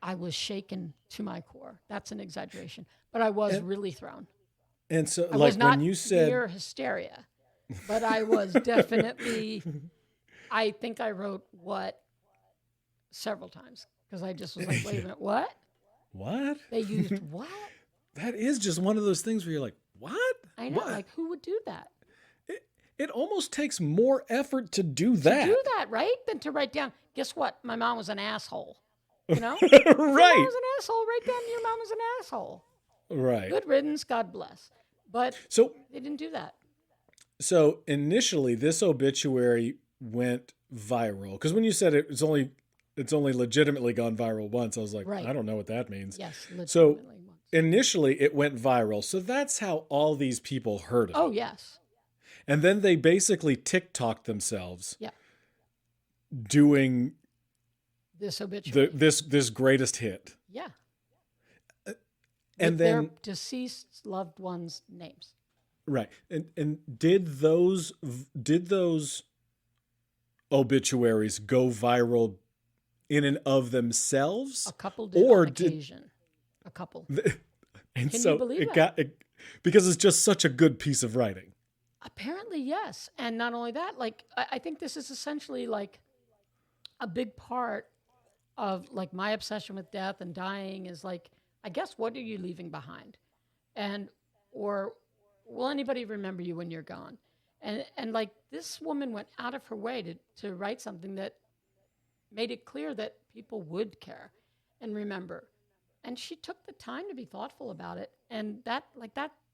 I was shaken to my core. That's an exaggeration. But I was really thrown. And so, I was not when you said near hysteria, but I was definitely. I think I wrote what several times because I just was like, wait a minute, what? What? They used what? That is just one of those things where you're like, what? I know, like who would do that? It almost takes more effort to do that. To do that, right? Than to write down, guess what? My mom was an asshole. You know? Right. Your mom was an asshole. Write down your mom was an asshole. Right. Good riddance, God bless. But they didn't do that. So initially, this obituary went viral because when you said it's only legitimately gone viral once, I was like, I don't know what that means. Yes, legitimately so once. Initially, it went viral. So that's how all these people heard of it. Oh, yes. And then they basically TikToked themselves. Yeah. Doing this obituary. This greatest hit. Yeah. And with then their deceased loved ones' names. Right. And did those obituaries go viral in and of themselves? A couple did on occasion. A couple. And Can so you believe it because it's just such a good piece of writing. Apparently, yes. And not only that, like I think this is essentially like a big part of like my obsession with death and dying is like, I guess, what are you leaving behind? Or will anybody remember you when you're gone? And like this woman went out of her way to write something that made it clear that people would care and remember. And she took the time to be thoughtful about it. And that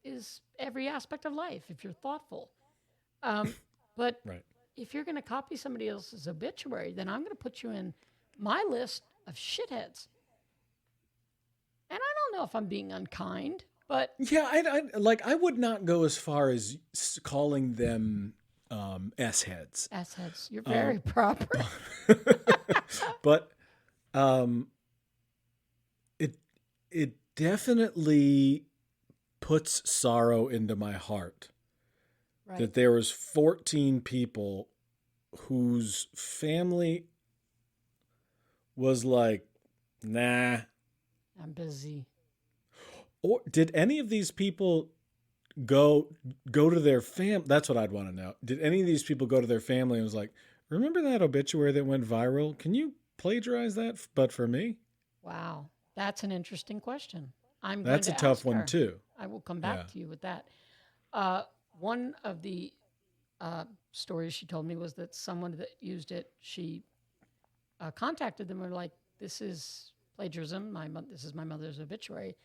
is every aspect of life if you're thoughtful. But right. If you're going to copy somebody else's obituary, then I'm going to put you in my list of shitheads. And I don't know if I'm being unkind, but yeah, I would not go as far as calling them S-heads. S-heads. You're very proper. But it definitely puts sorrow into my heart. Right. That there was 14 people whose family was like, nah. I'm busy. Or did any of these people go to their family? That's what I'd want to know. Did any of these people go to their family and was like, remember that obituary that went viral? Can you plagiarize that, but for me? Wow, that's an interesting question. I'm going That's a to tough ask one, her. too. I will come Yeah. back to you with that. Uh, one of the stories she told me was that someone that used it, she contacted them and were like, "This is plagiarism. This is my mother's obituary,"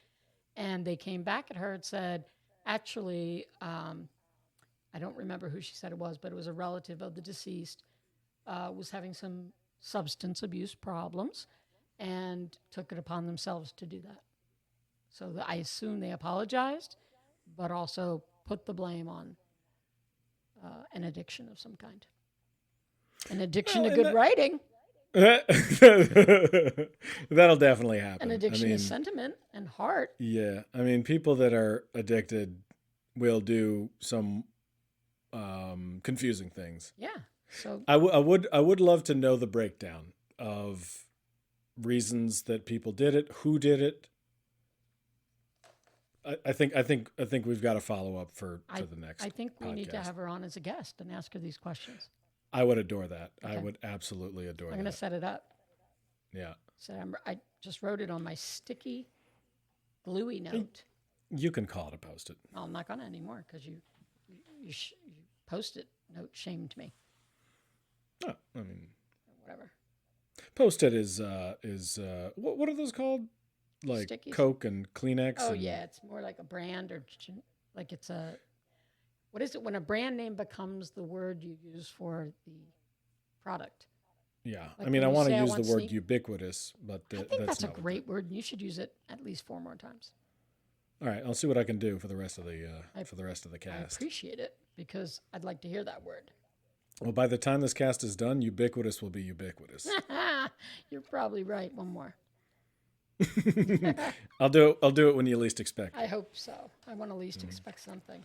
and they came back at her and said, "Actually, I don't remember who she said it was, but it was a relative of the deceased, was having some substance abuse problems, and took it upon themselves to do that." So I assume they apologized, but also put the blame on an addiction of some kind. An addiction Well, to good writing. That'll definitely happen. An addiction to sentiment and heart. Yeah. I mean, people that are addicted will do some confusing things. Yeah. So I would love to know the breakdown of reasons that people did it, who did it. I think we've got to follow up for the next. I think we need to podcast. have her on as a guest and ask her these questions. I would adore that. Okay. I would absolutely adore that. I'm going to set it up. Yeah. So I just wrote it on my sticky, gluey note. You can call it a Post-it. No, I'm not going to anymore because you Post-it note shamed me. Oh, I mean, whatever. Post-it is what are those called? Like Stickies? Coke and Kleenex. Oh yeah, it's more like a brand or like it's a. What is it when a brand name becomes the word you use for the product? Yeah, Like I mean, I when you want to say I use want the word sneak- ubiquitous, but I think that's that's a not what great word, and you should use it at least 4 more times. All right, I'll see what I can do for the rest of the I cast. appreciate it because I'd like to hear that word. Well, by the time this cast is done, ubiquitous will be ubiquitous. You're probably right. One more. I'll do it when you least expect it. I hope so. I want to least expect something.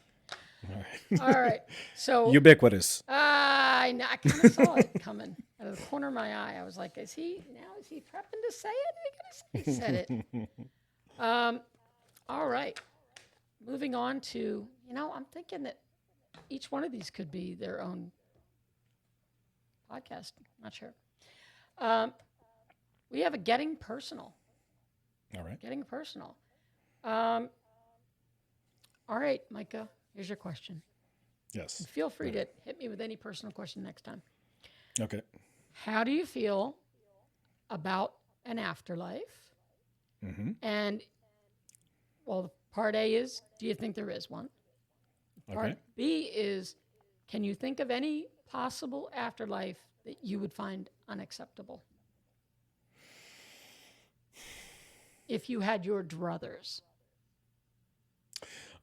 All right. All right. So Ubiquitous. I kind of saw it coming out of the corner of my eye. I was like, is he prepping to say it? He said it. All right. Moving on to, I'm thinking that each one of these could be their own podcast. Not sure. We have a Getting Personal. All right. Getting Personal. All right, Micah, here's your question. Yes. And feel free to hit me with any personal question next time. Okay. How do you feel about an afterlife? Mm-hmm. And, well, part A is, do you think there is one? Part B is, can you think of any possible afterlife that you would find unacceptable? If you had your druthers.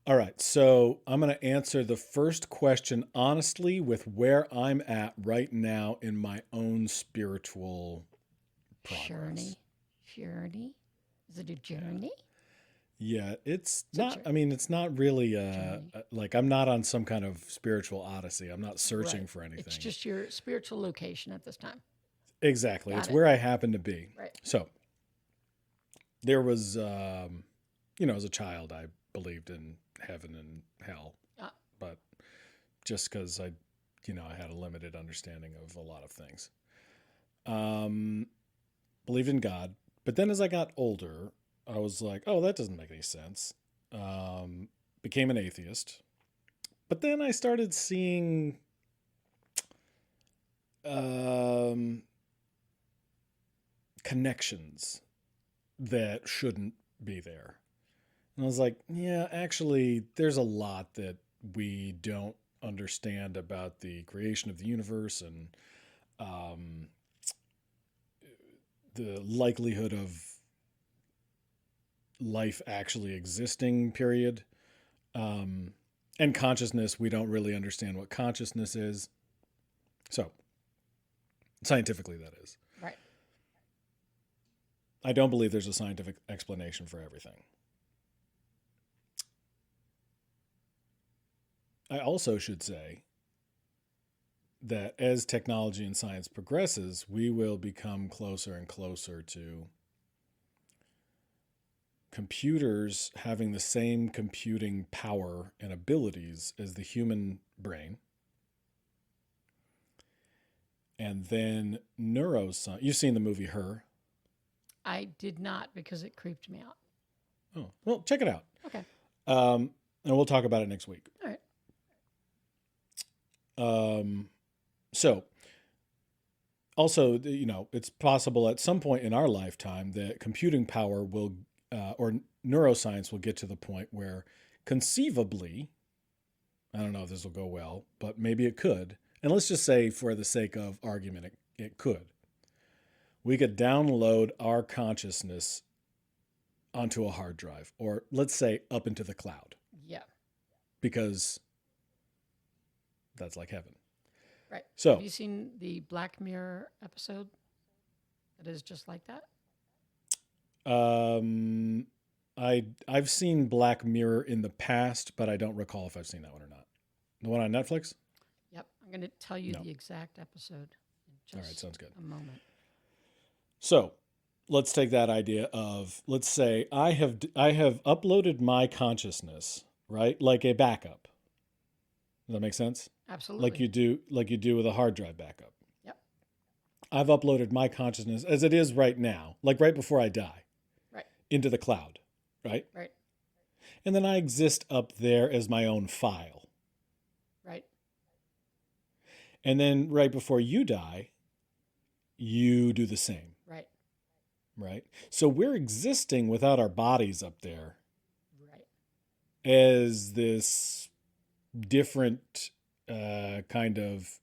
All right. So I'm going to answer the first question honestly with where I'm at right now in my own spiritual progress. Journey? Is it a journey? Yeah, it's not. I mean, it's not really like I'm not on some kind of spiritual odyssey. I'm not searching for anything. It's just your spiritual location at this time. Exactly. It's where I happen to be. Right. So there was, as a child, I believed in heaven and hell, but just because I had a limited understanding of a lot of things. Believed in God, but then as I got older, I was like, oh, that doesn't make any sense. Became an atheist. But then I started seeing connections that shouldn't be there. And I was like, yeah, actually, there's a lot that we don't understand about the creation of the universe and the likelihood of life actually existing, period. And consciousness, we don't really understand what consciousness is. So, scientifically, that is. Right. I don't believe there's a scientific explanation for everything. I also should say that as technology and science progresses, we will become closer and closer to computers having the same computing power and abilities as the human brain. and then neuroscience. You've seen the movie Her. I did not because it creeped me out. Oh, well, check it out. Okay. And we'll talk about it next week. All right. So also, it's possible at some point in our lifetime that computing power will, or neuroscience will get to the point where conceivably, I don't know if this will go well, but maybe it could. And let's just say for the sake of argument, it could. We could download our consciousness onto a hard drive, or let's say up into the cloud. Yeah. Because that's like heaven. Right. So, have you seen the Black Mirror episode that is just like that? I've seen Black Mirror in the past, but I don't recall if I've seen that one or not. The one on Netflix? Yep. I'm going to tell you the exact episode in just all right, sounds good. a moment. So let's take that idea of, let's say I have uploaded my consciousness, right? Like a backup. Does that make sense? Absolutely. Like you do with a hard drive backup. Yep. I've uploaded my consciousness as it is right now, like right before I die. Right. Into the cloud, right? Right. And then I exist up there as my own file. Right. And then right before you die, you do the same. Right. Right. So we're existing without our bodies up there. Right. As this different kind of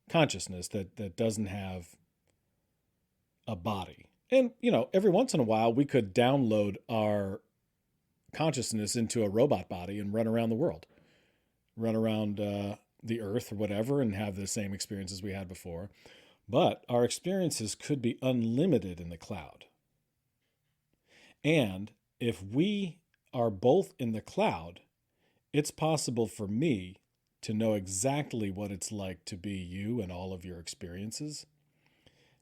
consciousness that doesn't have a body. And, every once in a while we could download our consciousness into a robot body and run around the world, run around the earth or whatever, and have the same experiences we had before. But our experiences could be unlimited in the cloud. And if we are both in the cloud, it's possible for me to know exactly what it's like to be you and all of your experiences.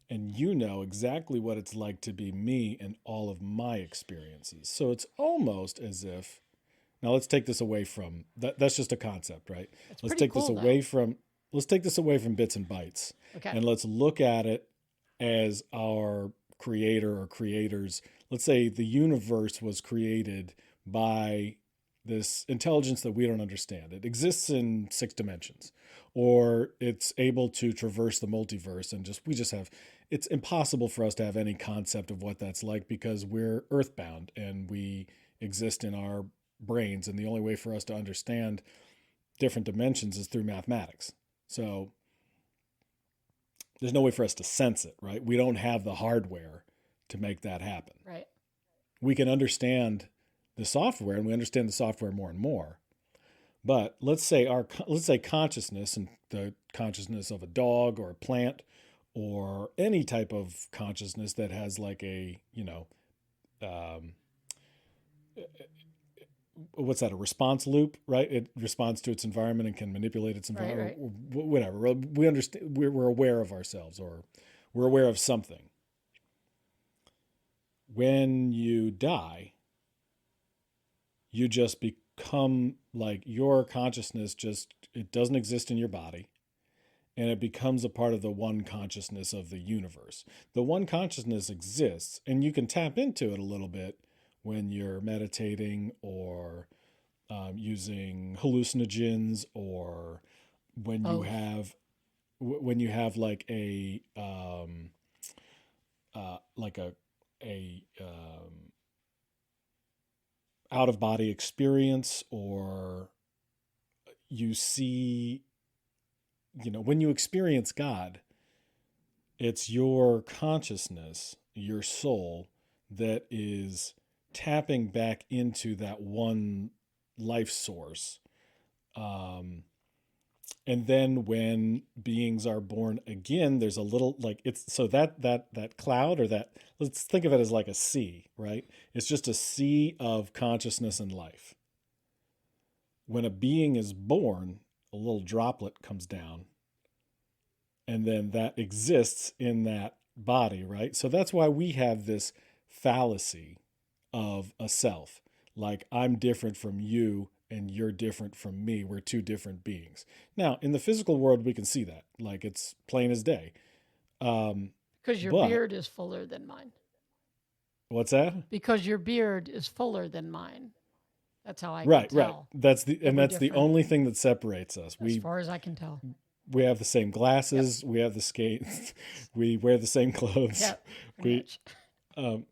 And you know exactly what it's like to be me and all of my experiences. So it's almost as if, now let's take this away from, that's just a concept, right? Let's take this away from bits and bytes. Okay. And let's look at it as our creator or creators. Let's say the universe was created by this intelligence that we don't understand. It exists in 6 dimensions, or it's able to traverse the multiverse, and it's impossible for us to have any concept of what that's like because we're earthbound and we exist in our brains. And the only way for us to understand different dimensions is through mathematics. So there's no way for us to sense it, right? We don't have the hardware to make that happen. Right. We can understand the software, and we understand the software more and more. But let's say consciousness, and the consciousness of a dog or a plant or any type of consciousness that has like a, what's that? A response loop, right? It responds to its environment and can manipulate its environment, right. Whatever. We understand. We're aware of ourselves, or we're aware of something. When you die, you just become like your consciousness it doesn't exist in your body, and it becomes a part of the one consciousness of the universe. The one consciousness exists, and you can tap into it a little bit when you're meditating or using hallucinogens, or when you have like a out of body experience, or you see, when you experience God, it's your consciousness, your soul, that is tapping back into that one life source. And then when beings are born again, there's a little that cloud, or that, let's think of it as like a sea, right? It's just a sea of consciousness and life. When a being is born, a little droplet comes down, and then that exists in that body, right? So that's why we have this fallacy of a self. Like, I'm different from you and you're different from me. We're two different beings. Now, in the physical world, we can see that. Like, it's plain as day. Because your But beard is fuller than mine. what's that? Because your beard is fuller than mine. That's how I Right, can right. tell. That's that the different, only thing that separates us. as far as I can tell. We have the same Yep. glasses. We have the skates. We wear the same clothes. Yep. We, Much.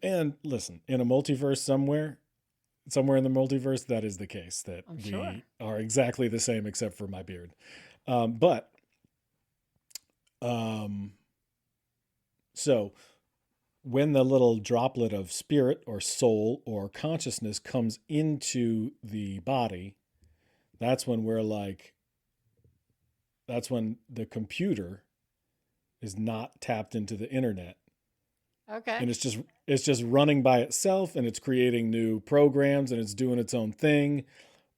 And listen, in a multiverse somewhere in the multiverse, that is the case, that I'm we sure. are exactly the same except for my beard. But so when the little droplet of spirit or soul or consciousness comes into the body, that's when that's when the computer is not tapped into the internet. Okay. And it's just running by itself, and it's creating new programs, and it's doing its own thing.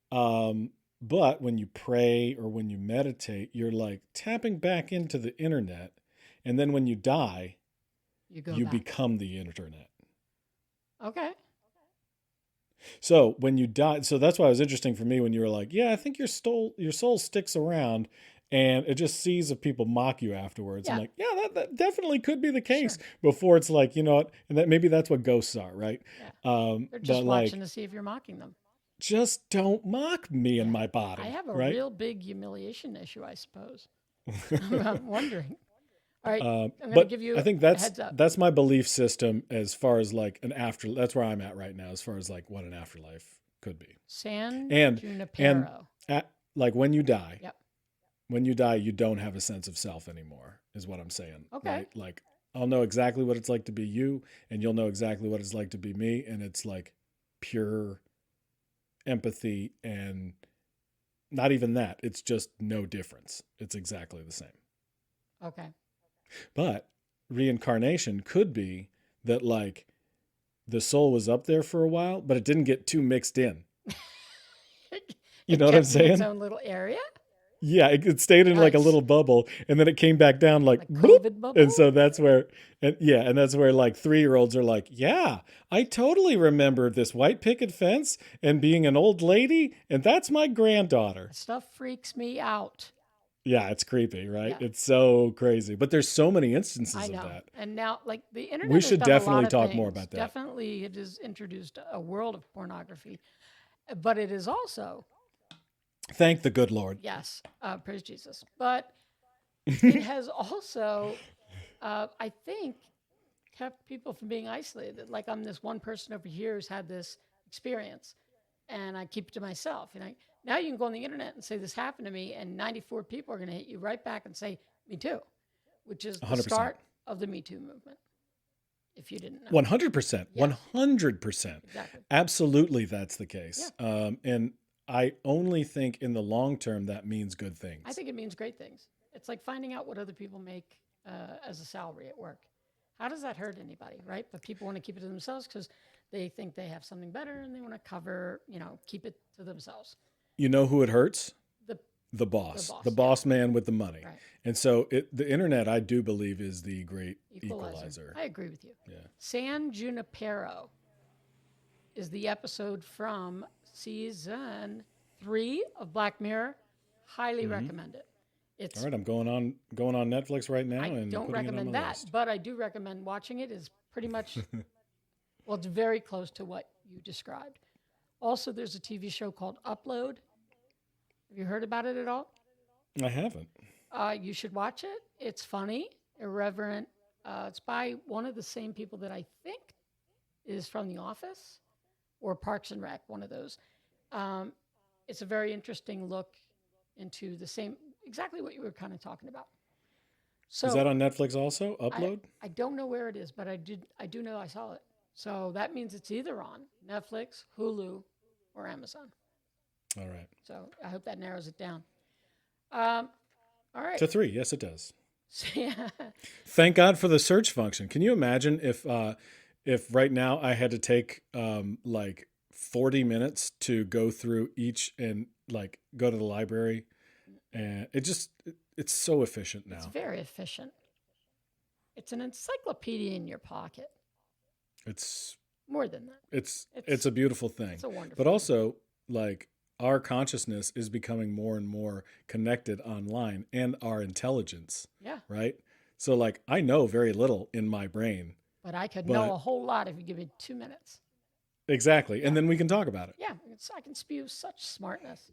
But when you pray or when you meditate, you're like tapping back into the internet. And then when you die, you become the internet. Okay. So when you die, so that's why it was interesting for me when you were like, yeah, I think your soul sticks around, and it just sees if people mock you afterwards. Yeah. I'm like, yeah, that definitely could be the case. Sure. Before it's like, you know what, and that maybe that's what ghosts are, right? Yeah. They're just But watching like, to see if you're mocking them. just don't mock me and my body. I have a right? real big humiliation issue, I suppose. I'm wondering. All right, I'm going to give you I think a heads up. that's my belief system as far as like an after. That's where I'm at right now, as far as like what an afterlife could be. San And Junipero. like when you die, Yep. when you die, you don't have a sense of self anymore, is what I'm saying. Okay. Right? Like I'll know exactly what it's like to be you, and you'll know exactly what it's like to be me, and it's like pure empathy, and not even that. It's just no difference. It's exactly the same. Okay. But reincarnation could be that like the soul was up there for a while, but it didn't get too mixed in. You know what I'm saying? Its own little area? Yeah, it stayed in like a little bubble, and then it came back down like COVID bubble. And so that's where, and that's where like 3-year-olds are like, yeah, I totally remember this white picket fence and being an old lady, and that's my granddaughter. Stuff freaks me out. Yeah, it's creepy, right? Yeah. It's so crazy. But there's so many instances I know. of that. And now, like the internet, We should has done a lot definitely of talk things. more about that. Definitely, it has introduced a world of pornography, but it is also, Thank the good Lord. yes, praise Jesus. But it has also, I think, kept people from being isolated. Like I'm this one person over here who's had this experience, and I keep it to myself. And now you can go on the internet and say this happened to me, and 94 people are going to hit you right back and say, me too, which is the 100%. start of the Me Too movement, if you didn't know. 100%. Yes. 100%. Exactly. Absolutely, that's the case. And I only think in the long term that means good things. I think it means great things. It's like finding out what other people make as a salary at work. How does that hurt anybody, right? But people want to keep it to themselves because they think they have something better and they want to cover, keep it to themselves. You know who it hurts? The boss. The boss man with the money. Right. And so the internet, I do believe, is the great equalizer. I agree with you. Yeah. San Junipero is the episode from season 3 of Black Mirror. Highly recommend it. It's all right. I'm going on Netflix right now. I and don't recommend that, but I do recommend watching it. It's pretty much, well, it's very close to what you described. Also, there's a TV show called Upload. Have you heard about it at all? I haven't. You should watch it. It's funny, irreverent. It's by one of the same people that I think is from The Office or Parks and Rec, one of those. It's a very interesting look into exactly what you were kind of talking about. So is that on Netflix also? Upload? I don't know where it is, but I do know I saw it. So that means it's either on Netflix, Hulu, or Amazon. All right. So I hope that narrows it down. All right. To 3. Yes, it does. Yeah. Thank God for the search function. Can you imagine if right now I had to take like 40 minutes to go through each and like go to the library, and it's so efficient now. It's very efficient. It's an encyclopedia in your pocket. It's more than that. It's a beautiful thing. It's a wonderful but also like our consciousness is becoming more and more connected online, and our intelligence, Yeah. right? So like I know very little in my brain, But I could know but a whole lot if you give me 2 minutes. exactly. Yeah. And then we can talk about Yeah. I can spew such smartness.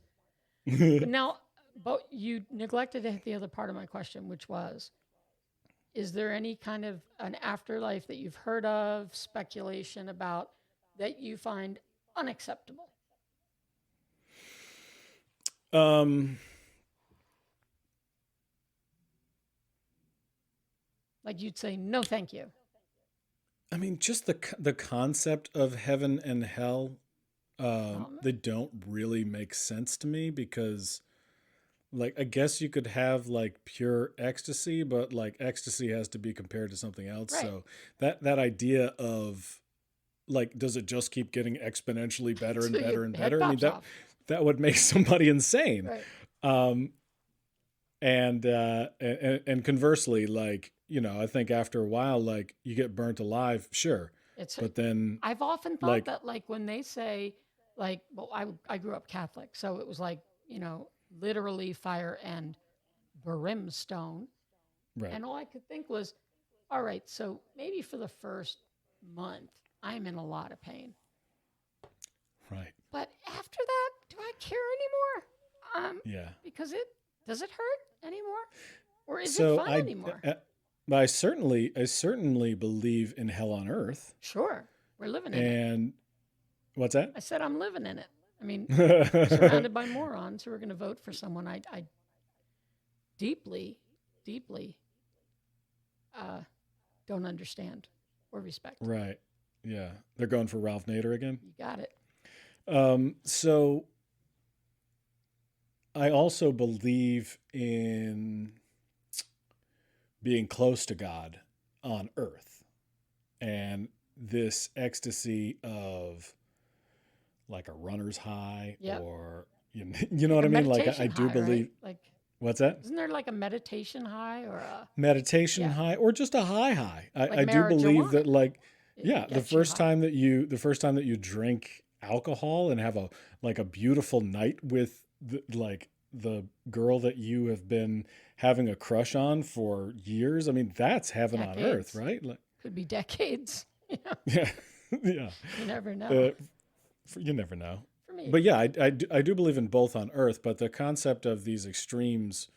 it. But now, but you neglected to hit the other part of my question, which was, is there any kind of an afterlife that you've heard of, speculation about, that you find unacceptable? um Like you'd say, no, thank you. I mean, just the concept of heaven and hell, Um, they don't really make sense to me because, like, I guess you could have like pure ecstasy, but like ecstasy has to be compared to something else. right. So that idea of like, does it just keep getting exponentially better and So your better and head better? I mean, pops off. that would make somebody insane. Right. Um, and conversely, like, I think after a while, like you get burnt alive, sure, It's but then I've often thought like that, like, when they say, like, well, I grew up Catholic, so it was like, literally fire and brimstone. right, And all I could think was, all right, so maybe for the first month, I'm in a lot of pain. right, But after that, do I care anymore? yeah. Because does it hurt anymore? Or is it So fun anymore? but I certainly believe in hell on earth. Sure, we're living in it. And what's that? I said I'm living in it. I mean, we're surrounded by morons who are going to vote for someone I deeply, deeply don't understand or respect. Right. Yeah. They're going for Ralph Nader again. You got it. So I also believe in being close to God on earth and this ecstasy of like a runner's high, Yep. or you know Like what a I mean? Like meditation I do high, believe. right? Like, What's that? isn't there like a meditation high or a, Meditation yeah, high, or just a high. like I do believe marijuana? that, like, It yeah, the gets you first high. time that you drink alcohol and have a beautiful night with the girl that you have been having a crush on for years, I mean, that's heaven on earth, Decades. right? Like, Could be decades. yeah, yeah. You never know. Uh, you never know. For me, But yeah, I do believe in both on earth, but the concept of these extremes,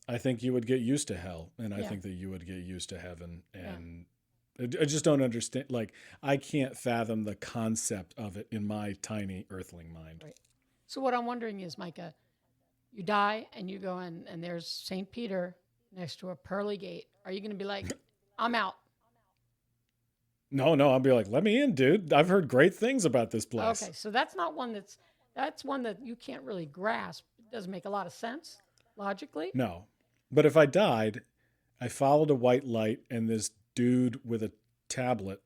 I think you would get used to hell, and I yeah, think that you would get used to heaven. yeah. And I just don't understand. Like, I can't fathom the concept of it in my tiny earthling mind. Right. So what I'm wondering is, Micah, you die and you go in, and there's St. Peter next to a pearly gate. Are you going to be like, I'm out? No, I'll be like, let me in, dude. I've heard great things about this place. Okay, so that's not one that's one that you can't really grasp. It doesn't make a lot of sense logically. No. But if I died, I followed a white light, and this dude with a tablet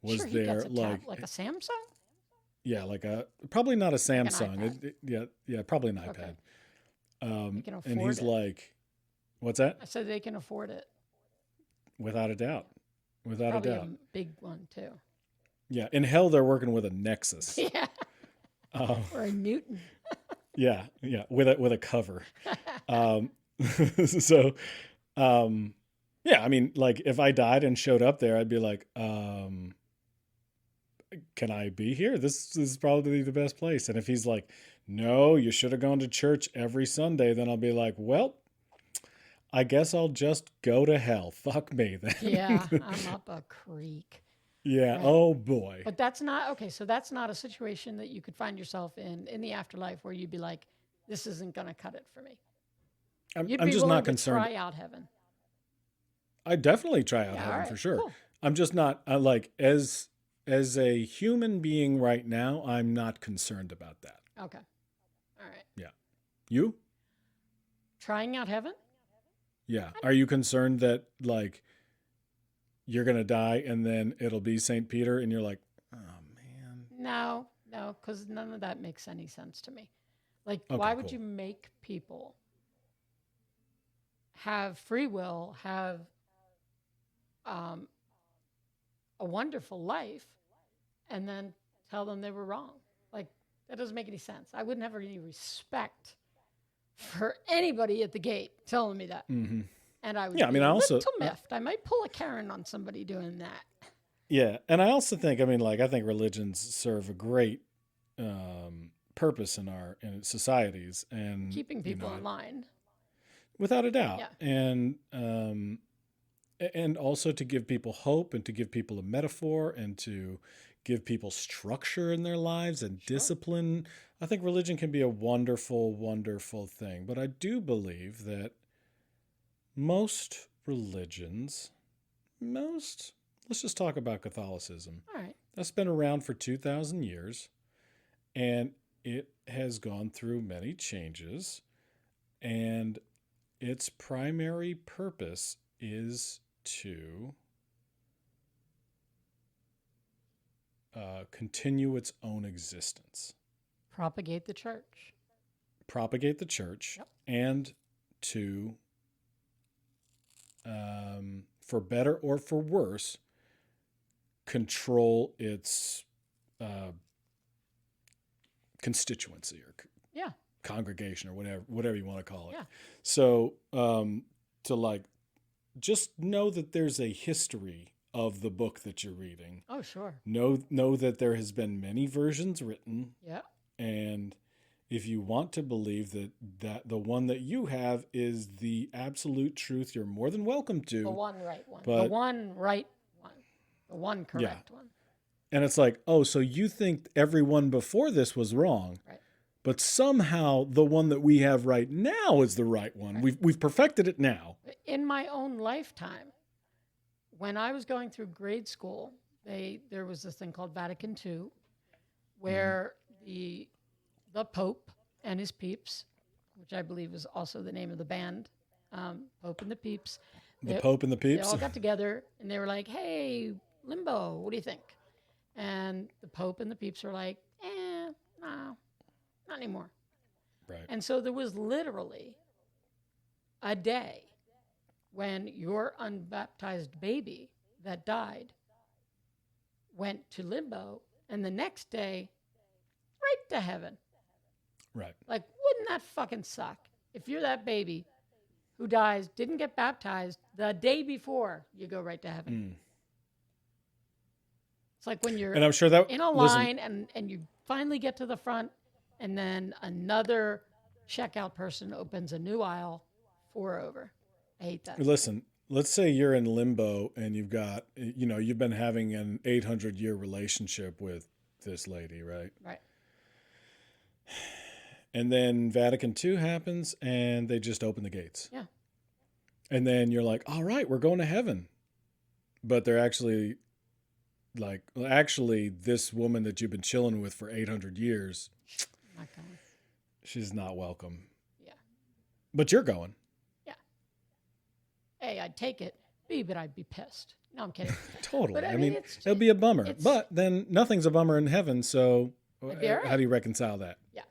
was Sure, he there. gets a tab like a Samsung, Yeah, probably not a like an Samsung. iPad. Yeah, probably an Okay, iPad. they can And afford he's it. like, what's that? I said they can afford it. Without a doubt. Without a Probably a doubt. big one too. Yeah, in hell they're working with a Nexus. Yeah, Um, or a Newton. yeah, with a cover. Um, so, yeah, I mean, like if I died and showed up there, I'd be like, can I be here? This is probably the best place. And if he's like, no, you should have gone to church every Sunday, then I'll be like, well, I guess I'll just go to hell. Fuck me then. Yeah, I'm up a creek. Yeah. Right. Oh boy. But that's not okay. So that's not a situation that you could find yourself in the afterlife where you'd be like, this isn't going to cut it for me. You'd I'm be just willing not to concerned. try out heaven. I definitely try out Yeah, all heaven for right, sure. cool. I'm just not like as a human being right now, I'm not concerned about that. Okay, all right. Yeah. You? Trying out heaven? Yeah. Are you concerned that like you're going to die and then it'll be St. Peter and you're like, "Oh man." No, because none of that makes any sense to me. Like, Okay, why would cool. you make people have free will, have a wonderful life, and then tell them they were wrong? Like, That doesn't make any sense. I wouldn't have any respect for anybody at the gate telling me that. Mm-hmm. And I would Yeah, I be mean, a I little also, miffed. I might pull a Karen on somebody doing that. yeah, and I also think, I mean, like, I think religions serve a great purpose in societies, and Keeping people in line. without a doubt, Yeah. And also to give people hope and to give people a metaphor and to give people structure in their lives and discipline. I think religion can be a wonderful, wonderful thing. But I do believe that most religions, let's just talk about Catholicism. All right. That's been around for 2,000 years and it has gone through many changes. And its primary purpose is to continue its own existence, Propagate the church, yep. And to, for better or for worse, control its constituency or congregation or whatever you want to call it. Yeah. So to like just know that there's a history of the book that you're reading. Oh, sure. Know that there has been many versions written. Yeah. And if you want to believe that the one that you have is the absolute truth, you're more than welcome to. The one right one. But, the one right one. The one correct one. And it's like, oh, so you think everyone before this was wrong. Right. But somehow the one that we have right now is the right one. Right. We've perfected it now. In my own lifetime, when I was going through grade school, there was this thing called Vatican II, where the Pope and his peeps, which I believe is also the name of the band, Pope and the Peeps. The Pope and the Peeps? They all got together and they were like, hey, Limbo, what do you think? And the Pope and the Peeps were like, no, not anymore. Right. And so there was literally a day when your unbaptized baby that died went to limbo, and the next day, right to heaven. Right. Like, wouldn't that fucking suck? If you're that baby who dies, didn't get baptized, the day before, you go right to heaven. It's like when you're and I'm sure that, in a line and you finally get to the front, and then another checkout person opens a new aisle 4 over. I hate that. Listen, let's say you're in limbo and you've got, you've been having an 800-year relationship with this lady, right? Right. And then Vatican II happens and they just open the gates. Yeah. And then you're like, all right, we're going to heaven. But they're actually like, this woman that you've been chilling with for 800 years, not going. She's not welcome. Yeah. But you're going. A, I'd take it. B, but I'd be pissed. No, I'm kidding. Totally. But, I mean, it'll be a bummer. But then nothing's a bummer in heaven, so right. How do you reconcile that? Yeah.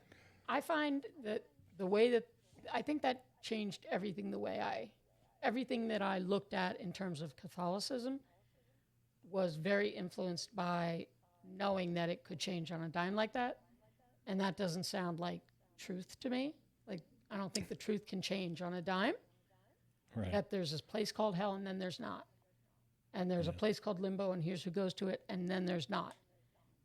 I find that the way that, I think that changed everything everything that I looked at in terms of Catholicism was very influenced by knowing that it could change on a dime like that. And that doesn't sound like truth to me. Like, I don't think the truth can change on a dime. Right. That there's this place called hell and then there's not. And there's a place called limbo and here's who goes to it and then there's not.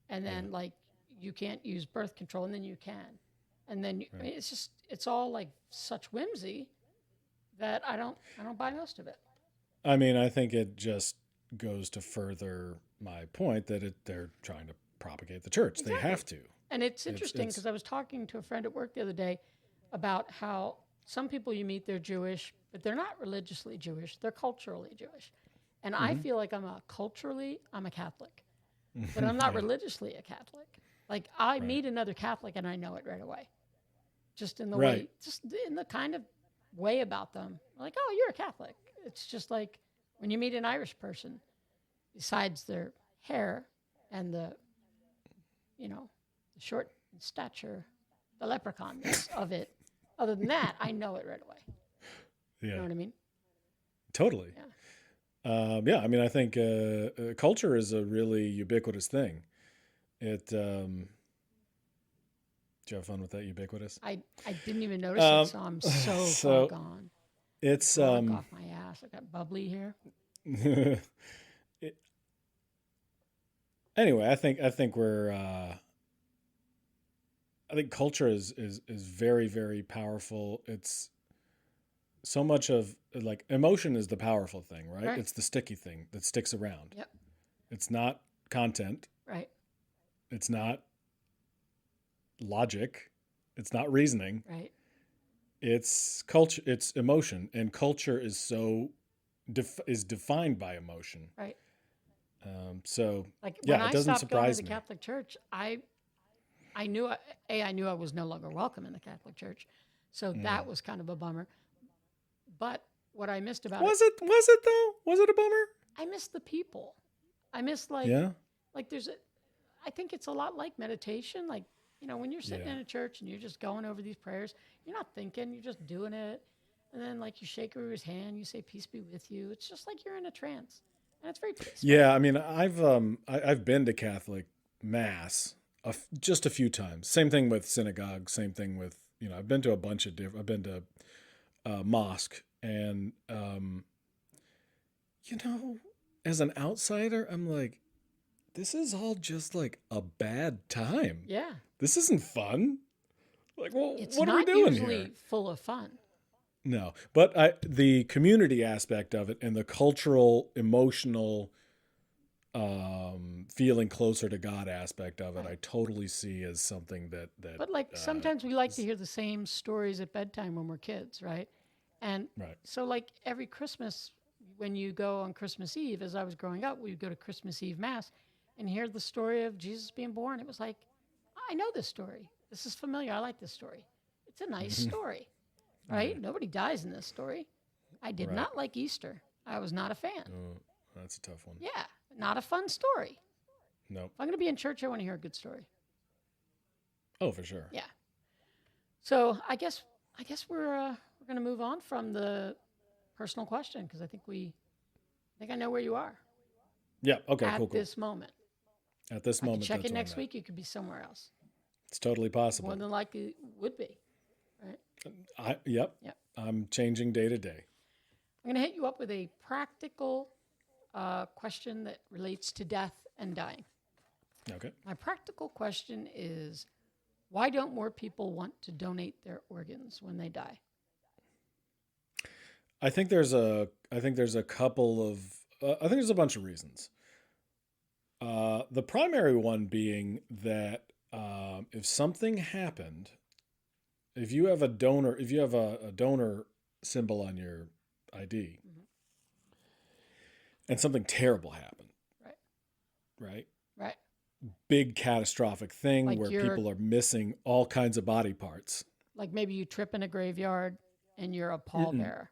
And then like you can't use birth control and then you can. And then I mean, it's all like such whimsy that I don't buy most of it. I mean, I think it just goes to further my point that they're trying to propagate the church. Exactly. They have to. And it's interesting because I was talking to a friend at work the other day about how some people you meet, they're Jewish, but they're not religiously Jewish. They're culturally Jewish. And I feel like I'm a Catholic, but I'm not religiously a Catholic. Like I meet another Catholic and I know it right away. Just in the way, just in the kind of way about them. Like, oh, you're a Catholic. It's just like when you meet an Irish person, besides their hair and the short stature, the leprechaunness of it. Other than that, I know it right away. Yeah. You know what I mean? Totally. Yeah. I mean, I think culture is a really ubiquitous thing. It Did you have fun with that ubiquitous? I didn't even notice it, so I'm so far gone. It's Drunk off my ass. I got bubbly here. it, anyway, I think we're I think culture is very, very powerful. It's so much of like emotion is the powerful thing, right? Right. It's the sticky thing that sticks around. Yep. It's not content. Right. It's not logic. It's not reasoning. Right. It's culture. It's emotion, and culture is so is defined by emotion. Right. So Like yeah, when it I doesn't stopped going to surprise the me. Catholic Church, I knew I knew I was no longer welcome in the Catholic Church, so that was kind of a bummer. But what I missed about Was it though? Was it a bummer? I missed the people. I missed Yeah. like I think it's a lot like meditation. Like, you know, when you're sitting Yeah. in a church and you're just going over these prayers, you're not thinking, you're just doing it. And then like you shake everybody's hand, you say peace be with you. It's just like you're in a trance. And it's very peaceful. Yeah, I mean, I've been to Catholic mass just a few times. Same thing with synagogue. Same thing with I've been to a bunch of different. I've been to mosque, and as an outsider, I'm like, this is all just like a bad time. Yeah. This isn't fun. Like, well, It's what are we not doing usually here? full of fun. No, but the community aspect of it and the cultural, emotional, feeling closer to God aspect of it, Right. I totally see as something that. But like sometimes we like to hear the same stories at bedtime when we're kids, right? And Right. so like every Christmas, when you go on Christmas Eve, as I was growing up, we would go to Christmas Eve Mass and hear the story of Jesus being born. It was like, I know this story. This is familiar. I like this story. It's a nice story, right? Nobody dies in this story. I did Right. not like Easter. I was not a fan. Oh, that's a tough one. Yeah, not a fun story. Nope. If I'm going to be in church, I want to hear a good story. Oh, for sure. Yeah. So I guess we're going to move on from the personal question because I think I know where you are Yeah. Okay. at Cool. this moment. At this I moment, could check that's in where next I'm at. week. You could be somewhere else. It's totally possible. More than likely would be. Right. Yep. Yep. I'm changing day to day. I'm going to hit you up with a practical question that relates to death and dying. Okay. My practical question is, why don't more people want to donate their organs when they die? I think there's a couple of I think there's a bunch of reasons. The primary one being that if something happened, if you have a donor symbol on your ID, and something terrible happened, right? Right. Big catastrophic thing Like where you're- people are missing all kinds of body parts. Like maybe you trip in a graveyard and you're a pallbearer.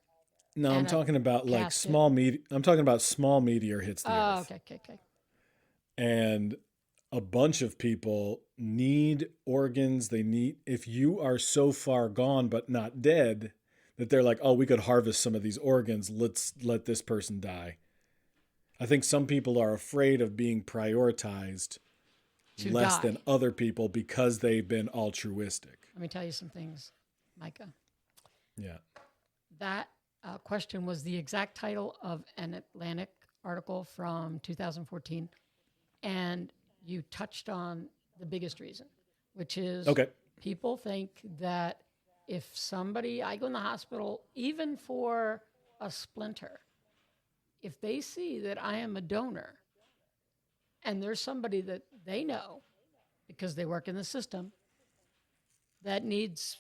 No, I'm And a talking about like casket. I'm talking about small meteor hits the Oh, earth. okay. And a bunch of people need organs. If you are so far gone but not dead that they're like, oh, we could harvest some of these organs. Let's let this person die. I think some people are afraid of being prioritized To less die. than other people because they've been altruistic. Let me tell you some things, Micah. Yeah. That question was the exact title of an Atlantic article from 2014. And you touched on the biggest reason, which is Okay. people think that if I go in the hospital, even for a splinter, if they see that I am a donor and there's somebody that they know because they work in the system that needs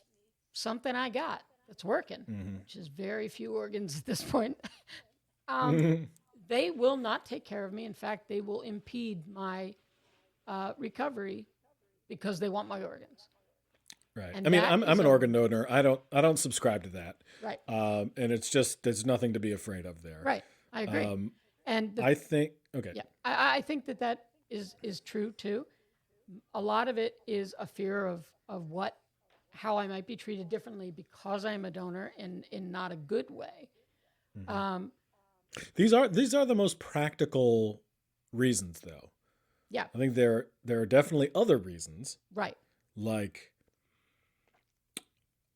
something I got that's working, which is very few organs at this point, they will not take care of me. In fact, they will impede my recovery because they want my organs. Right. And I mean, that I'm is an a- organ donor. I don't subscribe to that. Right. And it's just there's nothing to be afraid of there. Right. I agree. And I think okay. yeah, I think that is true too. A lot of it is a fear of how I might be treated differently because I'm a donor in not a good way. These are the most practical reasons, though. Yeah. I think there are definitely other reasons, Right. like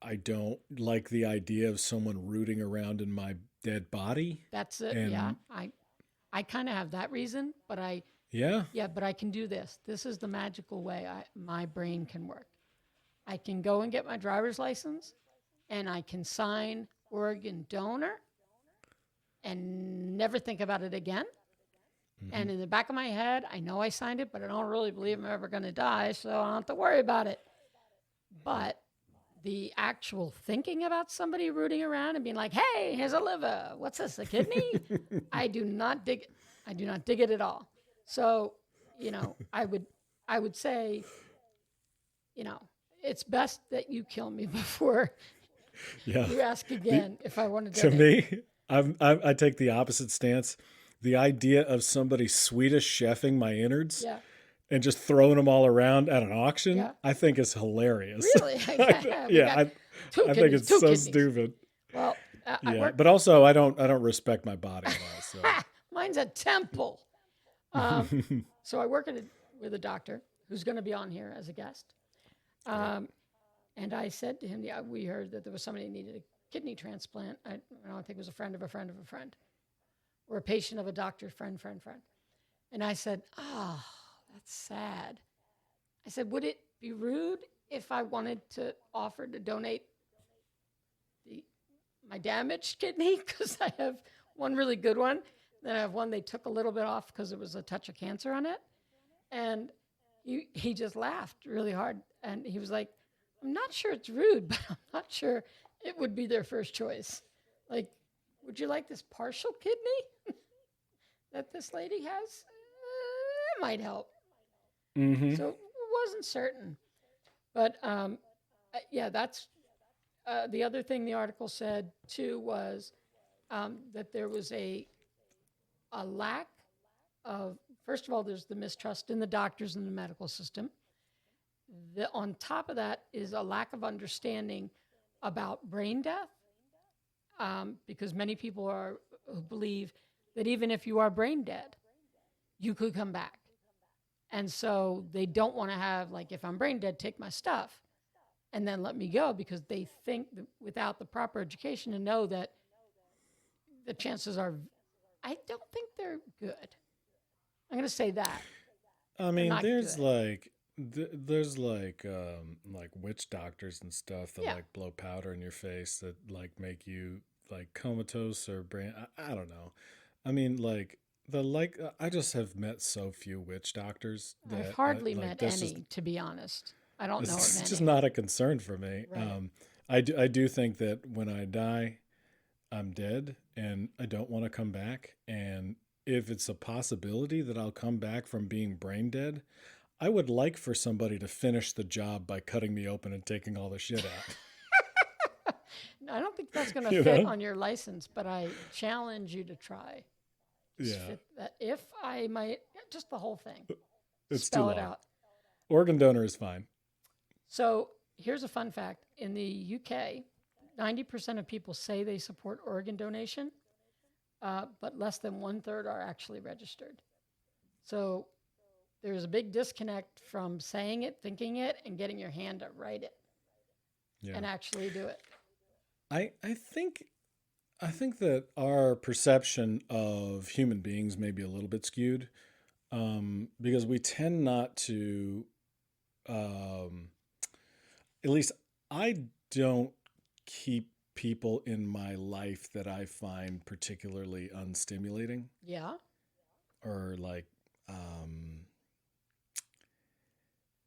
I don't like the idea of someone rooting around in my dead body. That's it. Yeah. And I kind of have that reason, but yeah, but I can do this. This is the magical way my brain can work. I can go and get my driver's license and I can sign organ donor and never think about it again. And in the back of my head, I know I signed it, but I don't really believe I'm ever going to die, so I don't have to worry about it. But the actual thinking about somebody rooting around and being like, hey, here's a liver. What's this, a kidney? I do not dig it. I do not dig it at all. So, I would say, it's best that you kill me before yeah. you ask again if I want to To donate. me, I take the opposite stance. The idea of somebody Swedish chefing my innards Yeah. and just throwing them all around at an auction, Yeah. I think is hilarious. Really? Yeah, I think it's so kidneys. stupid. Well, I Yeah, work. but also I don't respect my body at all. So Mine's a temple. So I work with a doctor who's going to be on here as a guest. And I said to him, yeah, we heard that there was somebody who needed a kidney transplant. I don't think it was a friend of a friend of a friend or a patient of a doctor's friend. And I said, oh, that's sad. I said, would it be rude if I wanted to offer to donate my damaged kidney? Because I have one really good one. Then I have one they took a little bit off because there was a touch of cancer on it. And he just laughed really hard. And he was like, I'm not sure it's rude, but I'm not sure it would be their first choice. Like, would you like this partial kidney that this lady has? It might help. mm-hmm. So it wasn't certain. But yeah, that's the other thing the article said too was that there was a lack of, first of all, there's the mistrust in the doctors and the medical system. On top of that is a lack of understanding about brain death, because many people who believe that even if you are brain dead, you could come back. And so they don't want to have, like, if I'm brain dead, take my stuff and then let me go, because they think that without the proper education to know that the chances are, I don't think they're good. I'm going to say that. I mean, there's there's like witch doctors and stuff that Yeah. like blow powder in your face that like make you like comatose or brain. I don't know. I mean, I just have met so few witch doctors that I've hardly like, met this any, to be honest. I don't know of it's many. just not a concern for me. Right. I do think that when I die, I'm dead and I don't want to come back. And if it's a possibility that I'll come back from being brain dead, I would like for somebody to finish the job by cutting me open and taking all the shit out. I don't think that's going to You fit know? on your license, but I challenge you to try. Just Yeah, fit that. If I might, just the whole thing. it's Spell too it long. out. Organ donor is fine. So here's a fun fact. In the UK, 90% of people say they support organ donation, but less than 1/3 are actually registered. So there's a big disconnect from saying it, thinking it, and getting your hand to write it Yeah. and actually do it. I think that our perception of human beings may be a little bit skewed, because we tend not to, at least I don't keep people in my life that I find particularly unstimulating Yeah. or like,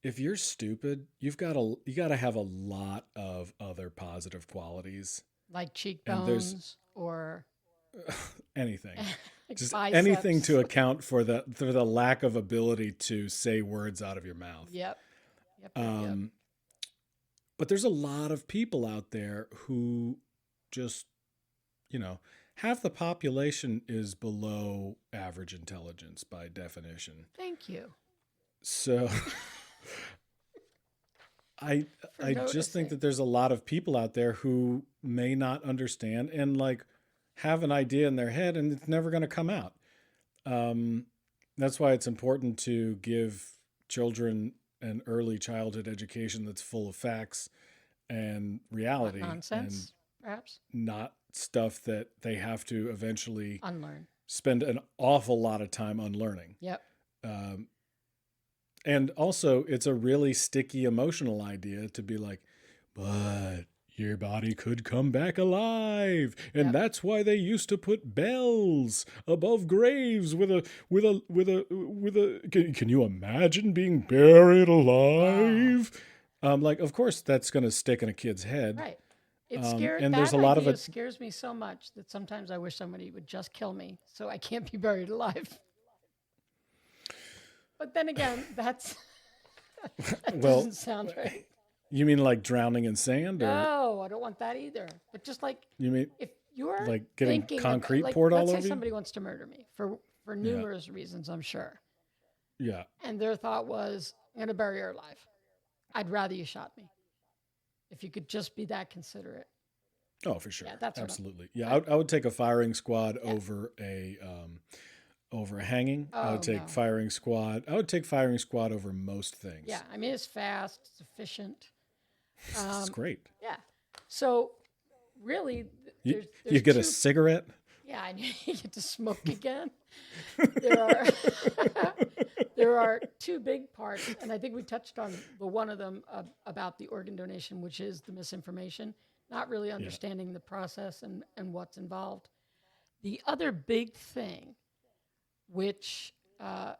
if you're stupid, you got to have a lot of other positive qualities. Like And there's cheekbones or anything. like Just biceps. anything to account for the lack of ability to say words out of your mouth. Yep. But there's a lot of people out there who just, half the population is below average intelligence by definition. Thank you. So I just think that there's a lot of people out there who may not understand and like have an idea in their head and it's never going to come out. That's why it's important to give children an early childhood education that's full of facts and reality. Nonsense, perhaps. Not stuff that they have to eventually Unlearn. spend an awful lot of time unlearning. Yep. And also, it's a really sticky emotional idea to be like, but your body could come back alive, and that's why they used to put bells above graves with a. Can you imagine being buried alive? Like, of course, that's going to stick in a kid's head, right? It scares. And that there's a lot of idea it scares me so much that sometimes I wish somebody would just kill me so I can't be buried alive. But then again, that doesn't sound right. You mean like drowning in sand? Or No, I don't want that either. But just like, you mean if you're like getting concrete about, poured all over let's say you? somebody wants to murder me for numerous reasons, I'm sure. Yeah. And their thought was, I'm going to bury her alive. I'd rather you shot me. If you could just be that considerate. Oh, for sure. Yeah, that's absolutely. Yeah, I would take a firing squad over a hanging. I would take firing squad. I would take firing squad over most things. Yeah, I mean, it's fast, it's efficient. It's great. Yeah. So really, You there's get a cigarette? Yeah, and you get to smoke again. There are two big parts, and I think we touched on the one of them about the organ donation, which is the misinformation, not really understanding the process and what's involved. The other big thing, which the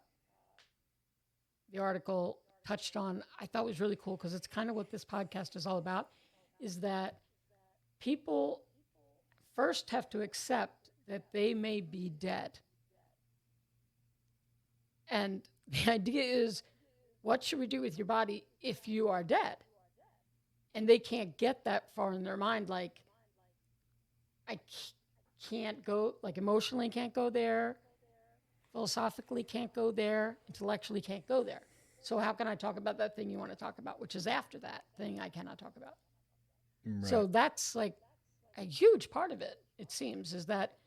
article touched on, I thought was really cool because it's kind of what this podcast is all about, is that people first have to accept that they may be dead. And the idea is, what should we do with your body if you are dead? And they can't get that far in their mind. Like, I can't go, like emotionally can't go there, philosophically can't go there, intellectually can't go there. So how can I talk about that thing you want to talk about, which is after that thing I cannot talk about? Right. So that's like a huge part of it, it seems, is that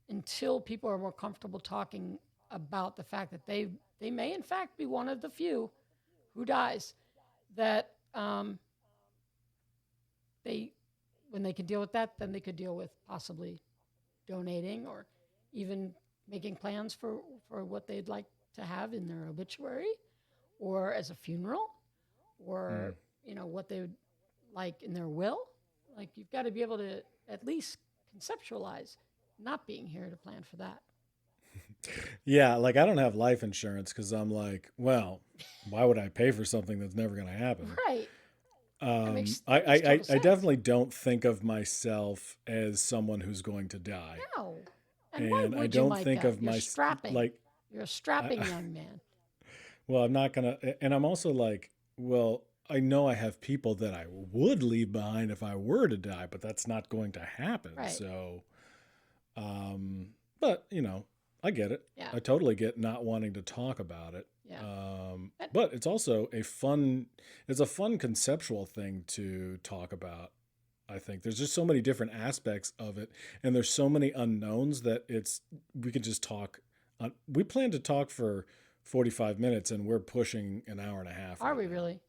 until people are more comfortable talking about the fact that they may in fact be one of the few who dies, that when they can deal with that, then they could deal with possibly donating or even making plans for what they'd like to have in their obituary or as a funeral or, what they would like in their will. Like, you've got to be able to at least conceptualize not being here to plan for that. Yeah, like I don't have life insurance because I'm like, well, why would I pay for something that's never going to happen? Right. I definitely don't think of myself as someone who's going to die. No. And why would I don't you, think of myself strapping. Like you're a strapping young man. Well, I'm not gonna, and I'm also like, well, I know I have people that I would leave behind if I were to die, but that's not going to happen. Right. So, but I get it. Yeah. I totally get not wanting to talk about it. Yeah. But it's also a fun conceptual thing to talk about. I think there's just so many different aspects of it, and there's so many unknowns that we could just talk. We plan to talk for 45 minutes, and we're pushing an hour and a half. Are we really?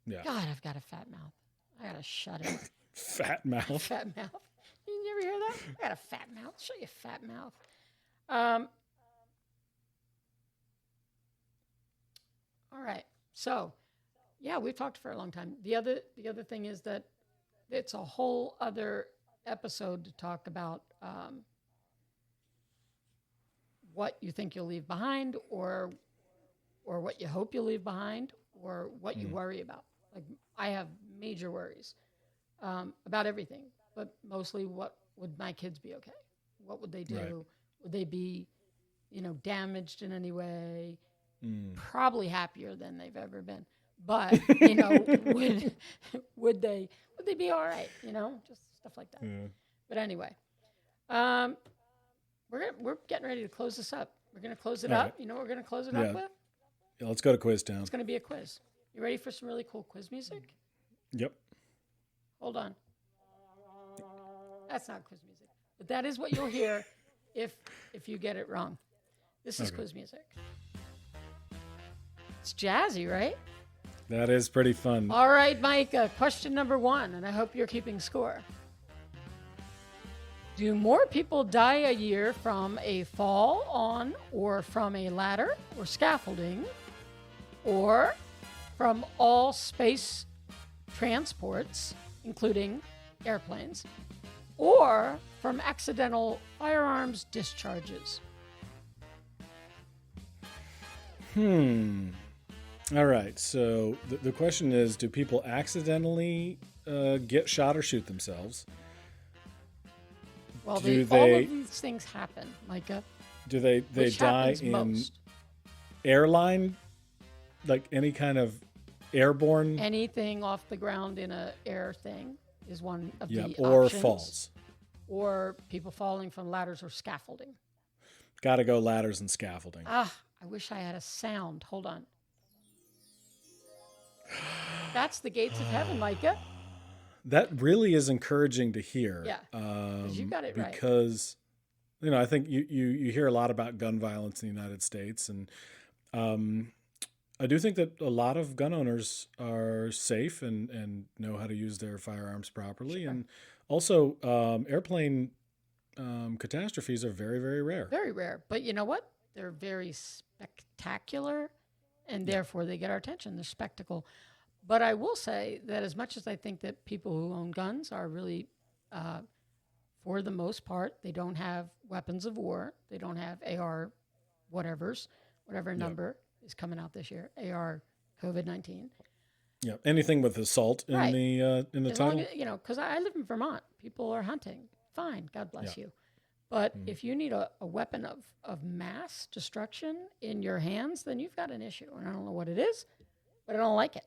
Yeah. God, I've got a fat mouth. I gotta shut it. Fat mouth. Fat mouth. You never hear that? I got a fat mouth. Show you a fat mouth. All right. So, yeah, we've talked for a long time. The other thing is that it's a whole other episode to talk about what you think you'll leave behind, or what you hope you'll leave behind, or what you worry about. Like, I have major worries about everything, but mostly, what would my kids be okay? What would they do? Right. Would they be, damaged in any way? Probably happier than they've ever been. But, would they be all right? Just stuff like that. Yeah. But anyway, we're getting ready to close this up. We're going to close it up. Right. You know what we're going to close it up with? Yeah, let's go to Quiz Town. It's going to be a quiz. You ready for some really cool quiz music? Yep. Hold on. That's not quiz music. But that is what you'll hear if you get it wrong. This is quiz music. It's jazzy, right? That is pretty fun. All right, Mike, question number 1, and I hope you're keeping score. Do more people die a year from a fall on or from a ladder or scaffolding or from all space transports, including airplanes, or from accidental firearms discharges? All right. So the question is, do people accidentally get shot or shoot themselves? Well, all of these things happen, Micah. Do they Which die happens in most? airline, like any kind of airborne? Anything off the ground in a air thing is one of the or options. falls. Or people falling from ladders or scaffolding. Got to go ladders and scaffolding. I wish I had a sound. Hold on. That's the gates of heaven, Micah. That really is encouraging to hear. Yeah, you got it right. Because, I think you hear a lot about gun violence in the United States, and I do think that a lot of gun owners are safe and know how to use their firearms properly. Sure. And also, airplane catastrophes are very, very rare. Very rare. But you know what? They're very spectacular, and therefore they get our attention. They're spectacle. But I will say that as much as I think that people who own guns are really, for the most part, they don't have weapons of war. They don't have AR whatever number is coming out this year, AR COVID-19. Yeah, anything with assault in the as title. Because I live in Vermont. People are hunting. Fine, God bless you. But if you need a weapon of mass destruction in your hands, then you've got an issue. And I don't know what it is, but I don't like it.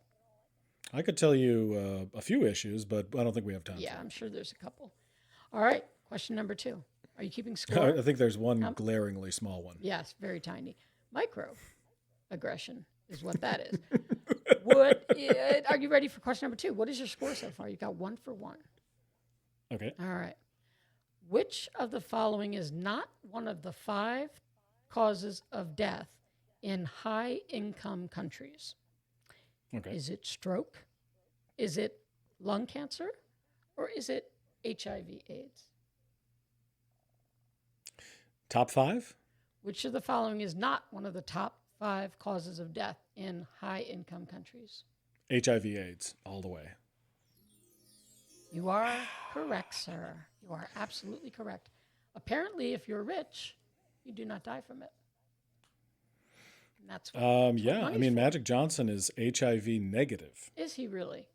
I could tell you a few issues, but I don't think we have time. Yeah, I'm sure there's a couple. All right, question number 2. Are you keeping score? I think there's one glaringly small one. Yes, very tiny. Microaggression is what that is. Are you ready for question number 2? What is your score so far? You got 1 for 1. Okay. All right. Which of the following is not one of the 5 causes of death in high-income countries? Okay. Is it stroke? Is it lung cancer? Or is it HIV/AIDS? Top 5? Which of the following is not one of the top 5 causes of death in high-income countries? HIV/AIDS, all the way. You are correct, sir. You are absolutely correct. Apparently, if you're rich, you do not die from it. And that's what Magic Johnson is HIV negative. Is he really?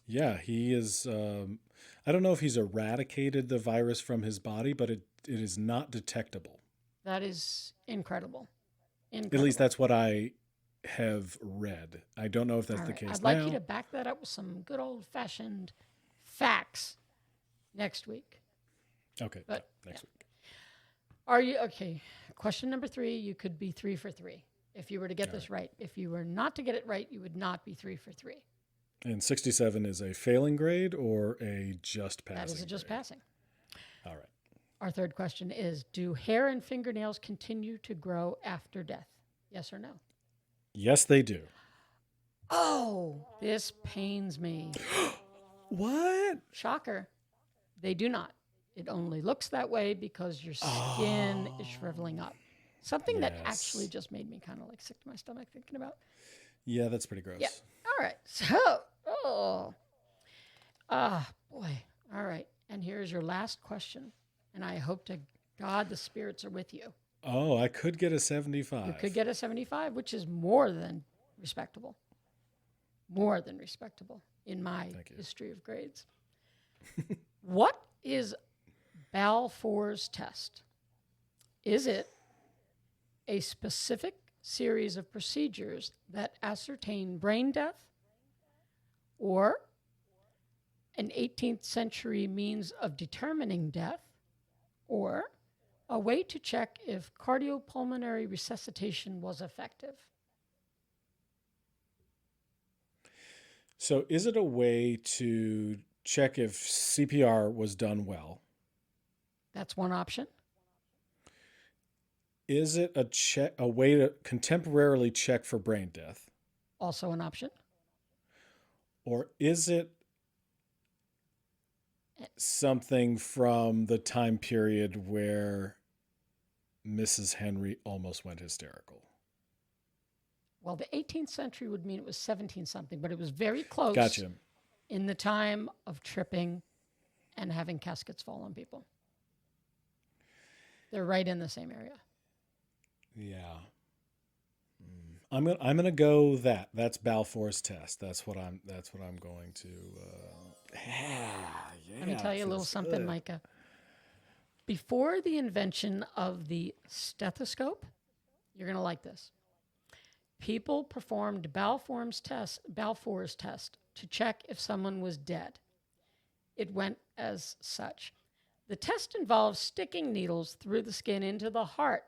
Yeah, he is. I don't know if he's eradicated the virus from his body, but it is not detectable. That is incredible. At least that's what I have read. I don't know if that's the case now. I'd like you to back that up with some good old-fashioned facts next week. Okay, next week. Are you okay? Question number 3, you could be 3 for 3 if you were to get this right. If you were not to get it right, you would not be 3 for 3. And 67 is a failing grade or a just passing? That is a just passing. All right. Our third question is, do hair and fingernails continue to grow after death? Yes or no? Yes, they do. Oh, this pains me. What? Shocker. They do not. It only looks that way because your skin is shriveling up. Something that actually just made me kind of like sick to my stomach thinking about. Yeah, that's pretty gross. Yeah. All right. So, boy. All right. And here's your last question. And I hope to God the spirits are with you. Oh, I could get a 75. You could get a 75, which is more than respectable. More than respectable in my history of grades. What is Balfour's test? Is it a specific series of procedures that ascertain brain death, or an 18th century means of determining death, or a way to check if cardiopulmonary resuscitation was effective? So is it a way to check if CPR was done well? That's one option. Is it a way to contemporarily check for brain death? Also an option. Or is it something from the time period where Mrs. Henry almost went hysterical? Well, the 18th century would mean it was 17 something, but it was very close. Gotcha. In the time of tripping and having caskets fall on people. They're right in the same area. Yeah. I'm gonna go that. That's Balfour's test. That's what I'm going to. Let me tell you a little something, Micah. Before the invention of the stethoscope, you're gonna like this. People performed Balfour's test to check if someone was dead. It went as such. The test involves sticking needles through the skin into the heart,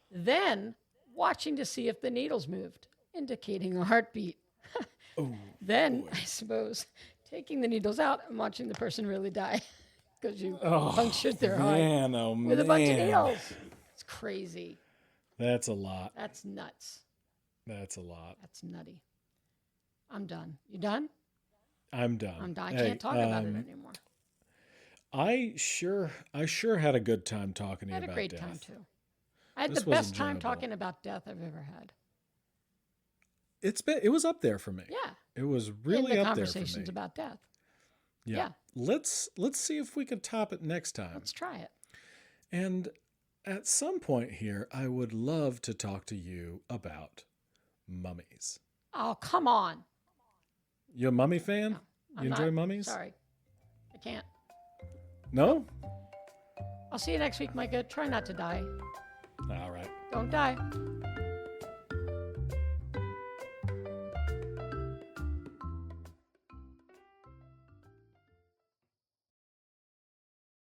then watching to see if the needles moved, indicating a heartbeat. Then, I suppose, taking the needles out and watching the person really die because you punctured their heart with a bunch of needles. It's crazy. That's a lot. That's nuts. That's a lot. That's nutty. I'm done. You done? I'm done. I'm done. I can't talk about it anymore. I sure had a good time talking to you about death. I had a great time too. I had the best time talking about death I've ever had. It was up there for me. Yeah. It was really up there for me. Conversations about death. Yeah. Let's see if we can top it next time. Let's try it. And at some point here, I would love to talk to you about mummies. Oh, come on. You a mummy fan? No, you enjoy mummies? Sorry. I can't. No? I'll see you next week, Micah. Try not to die. All right. Don't die.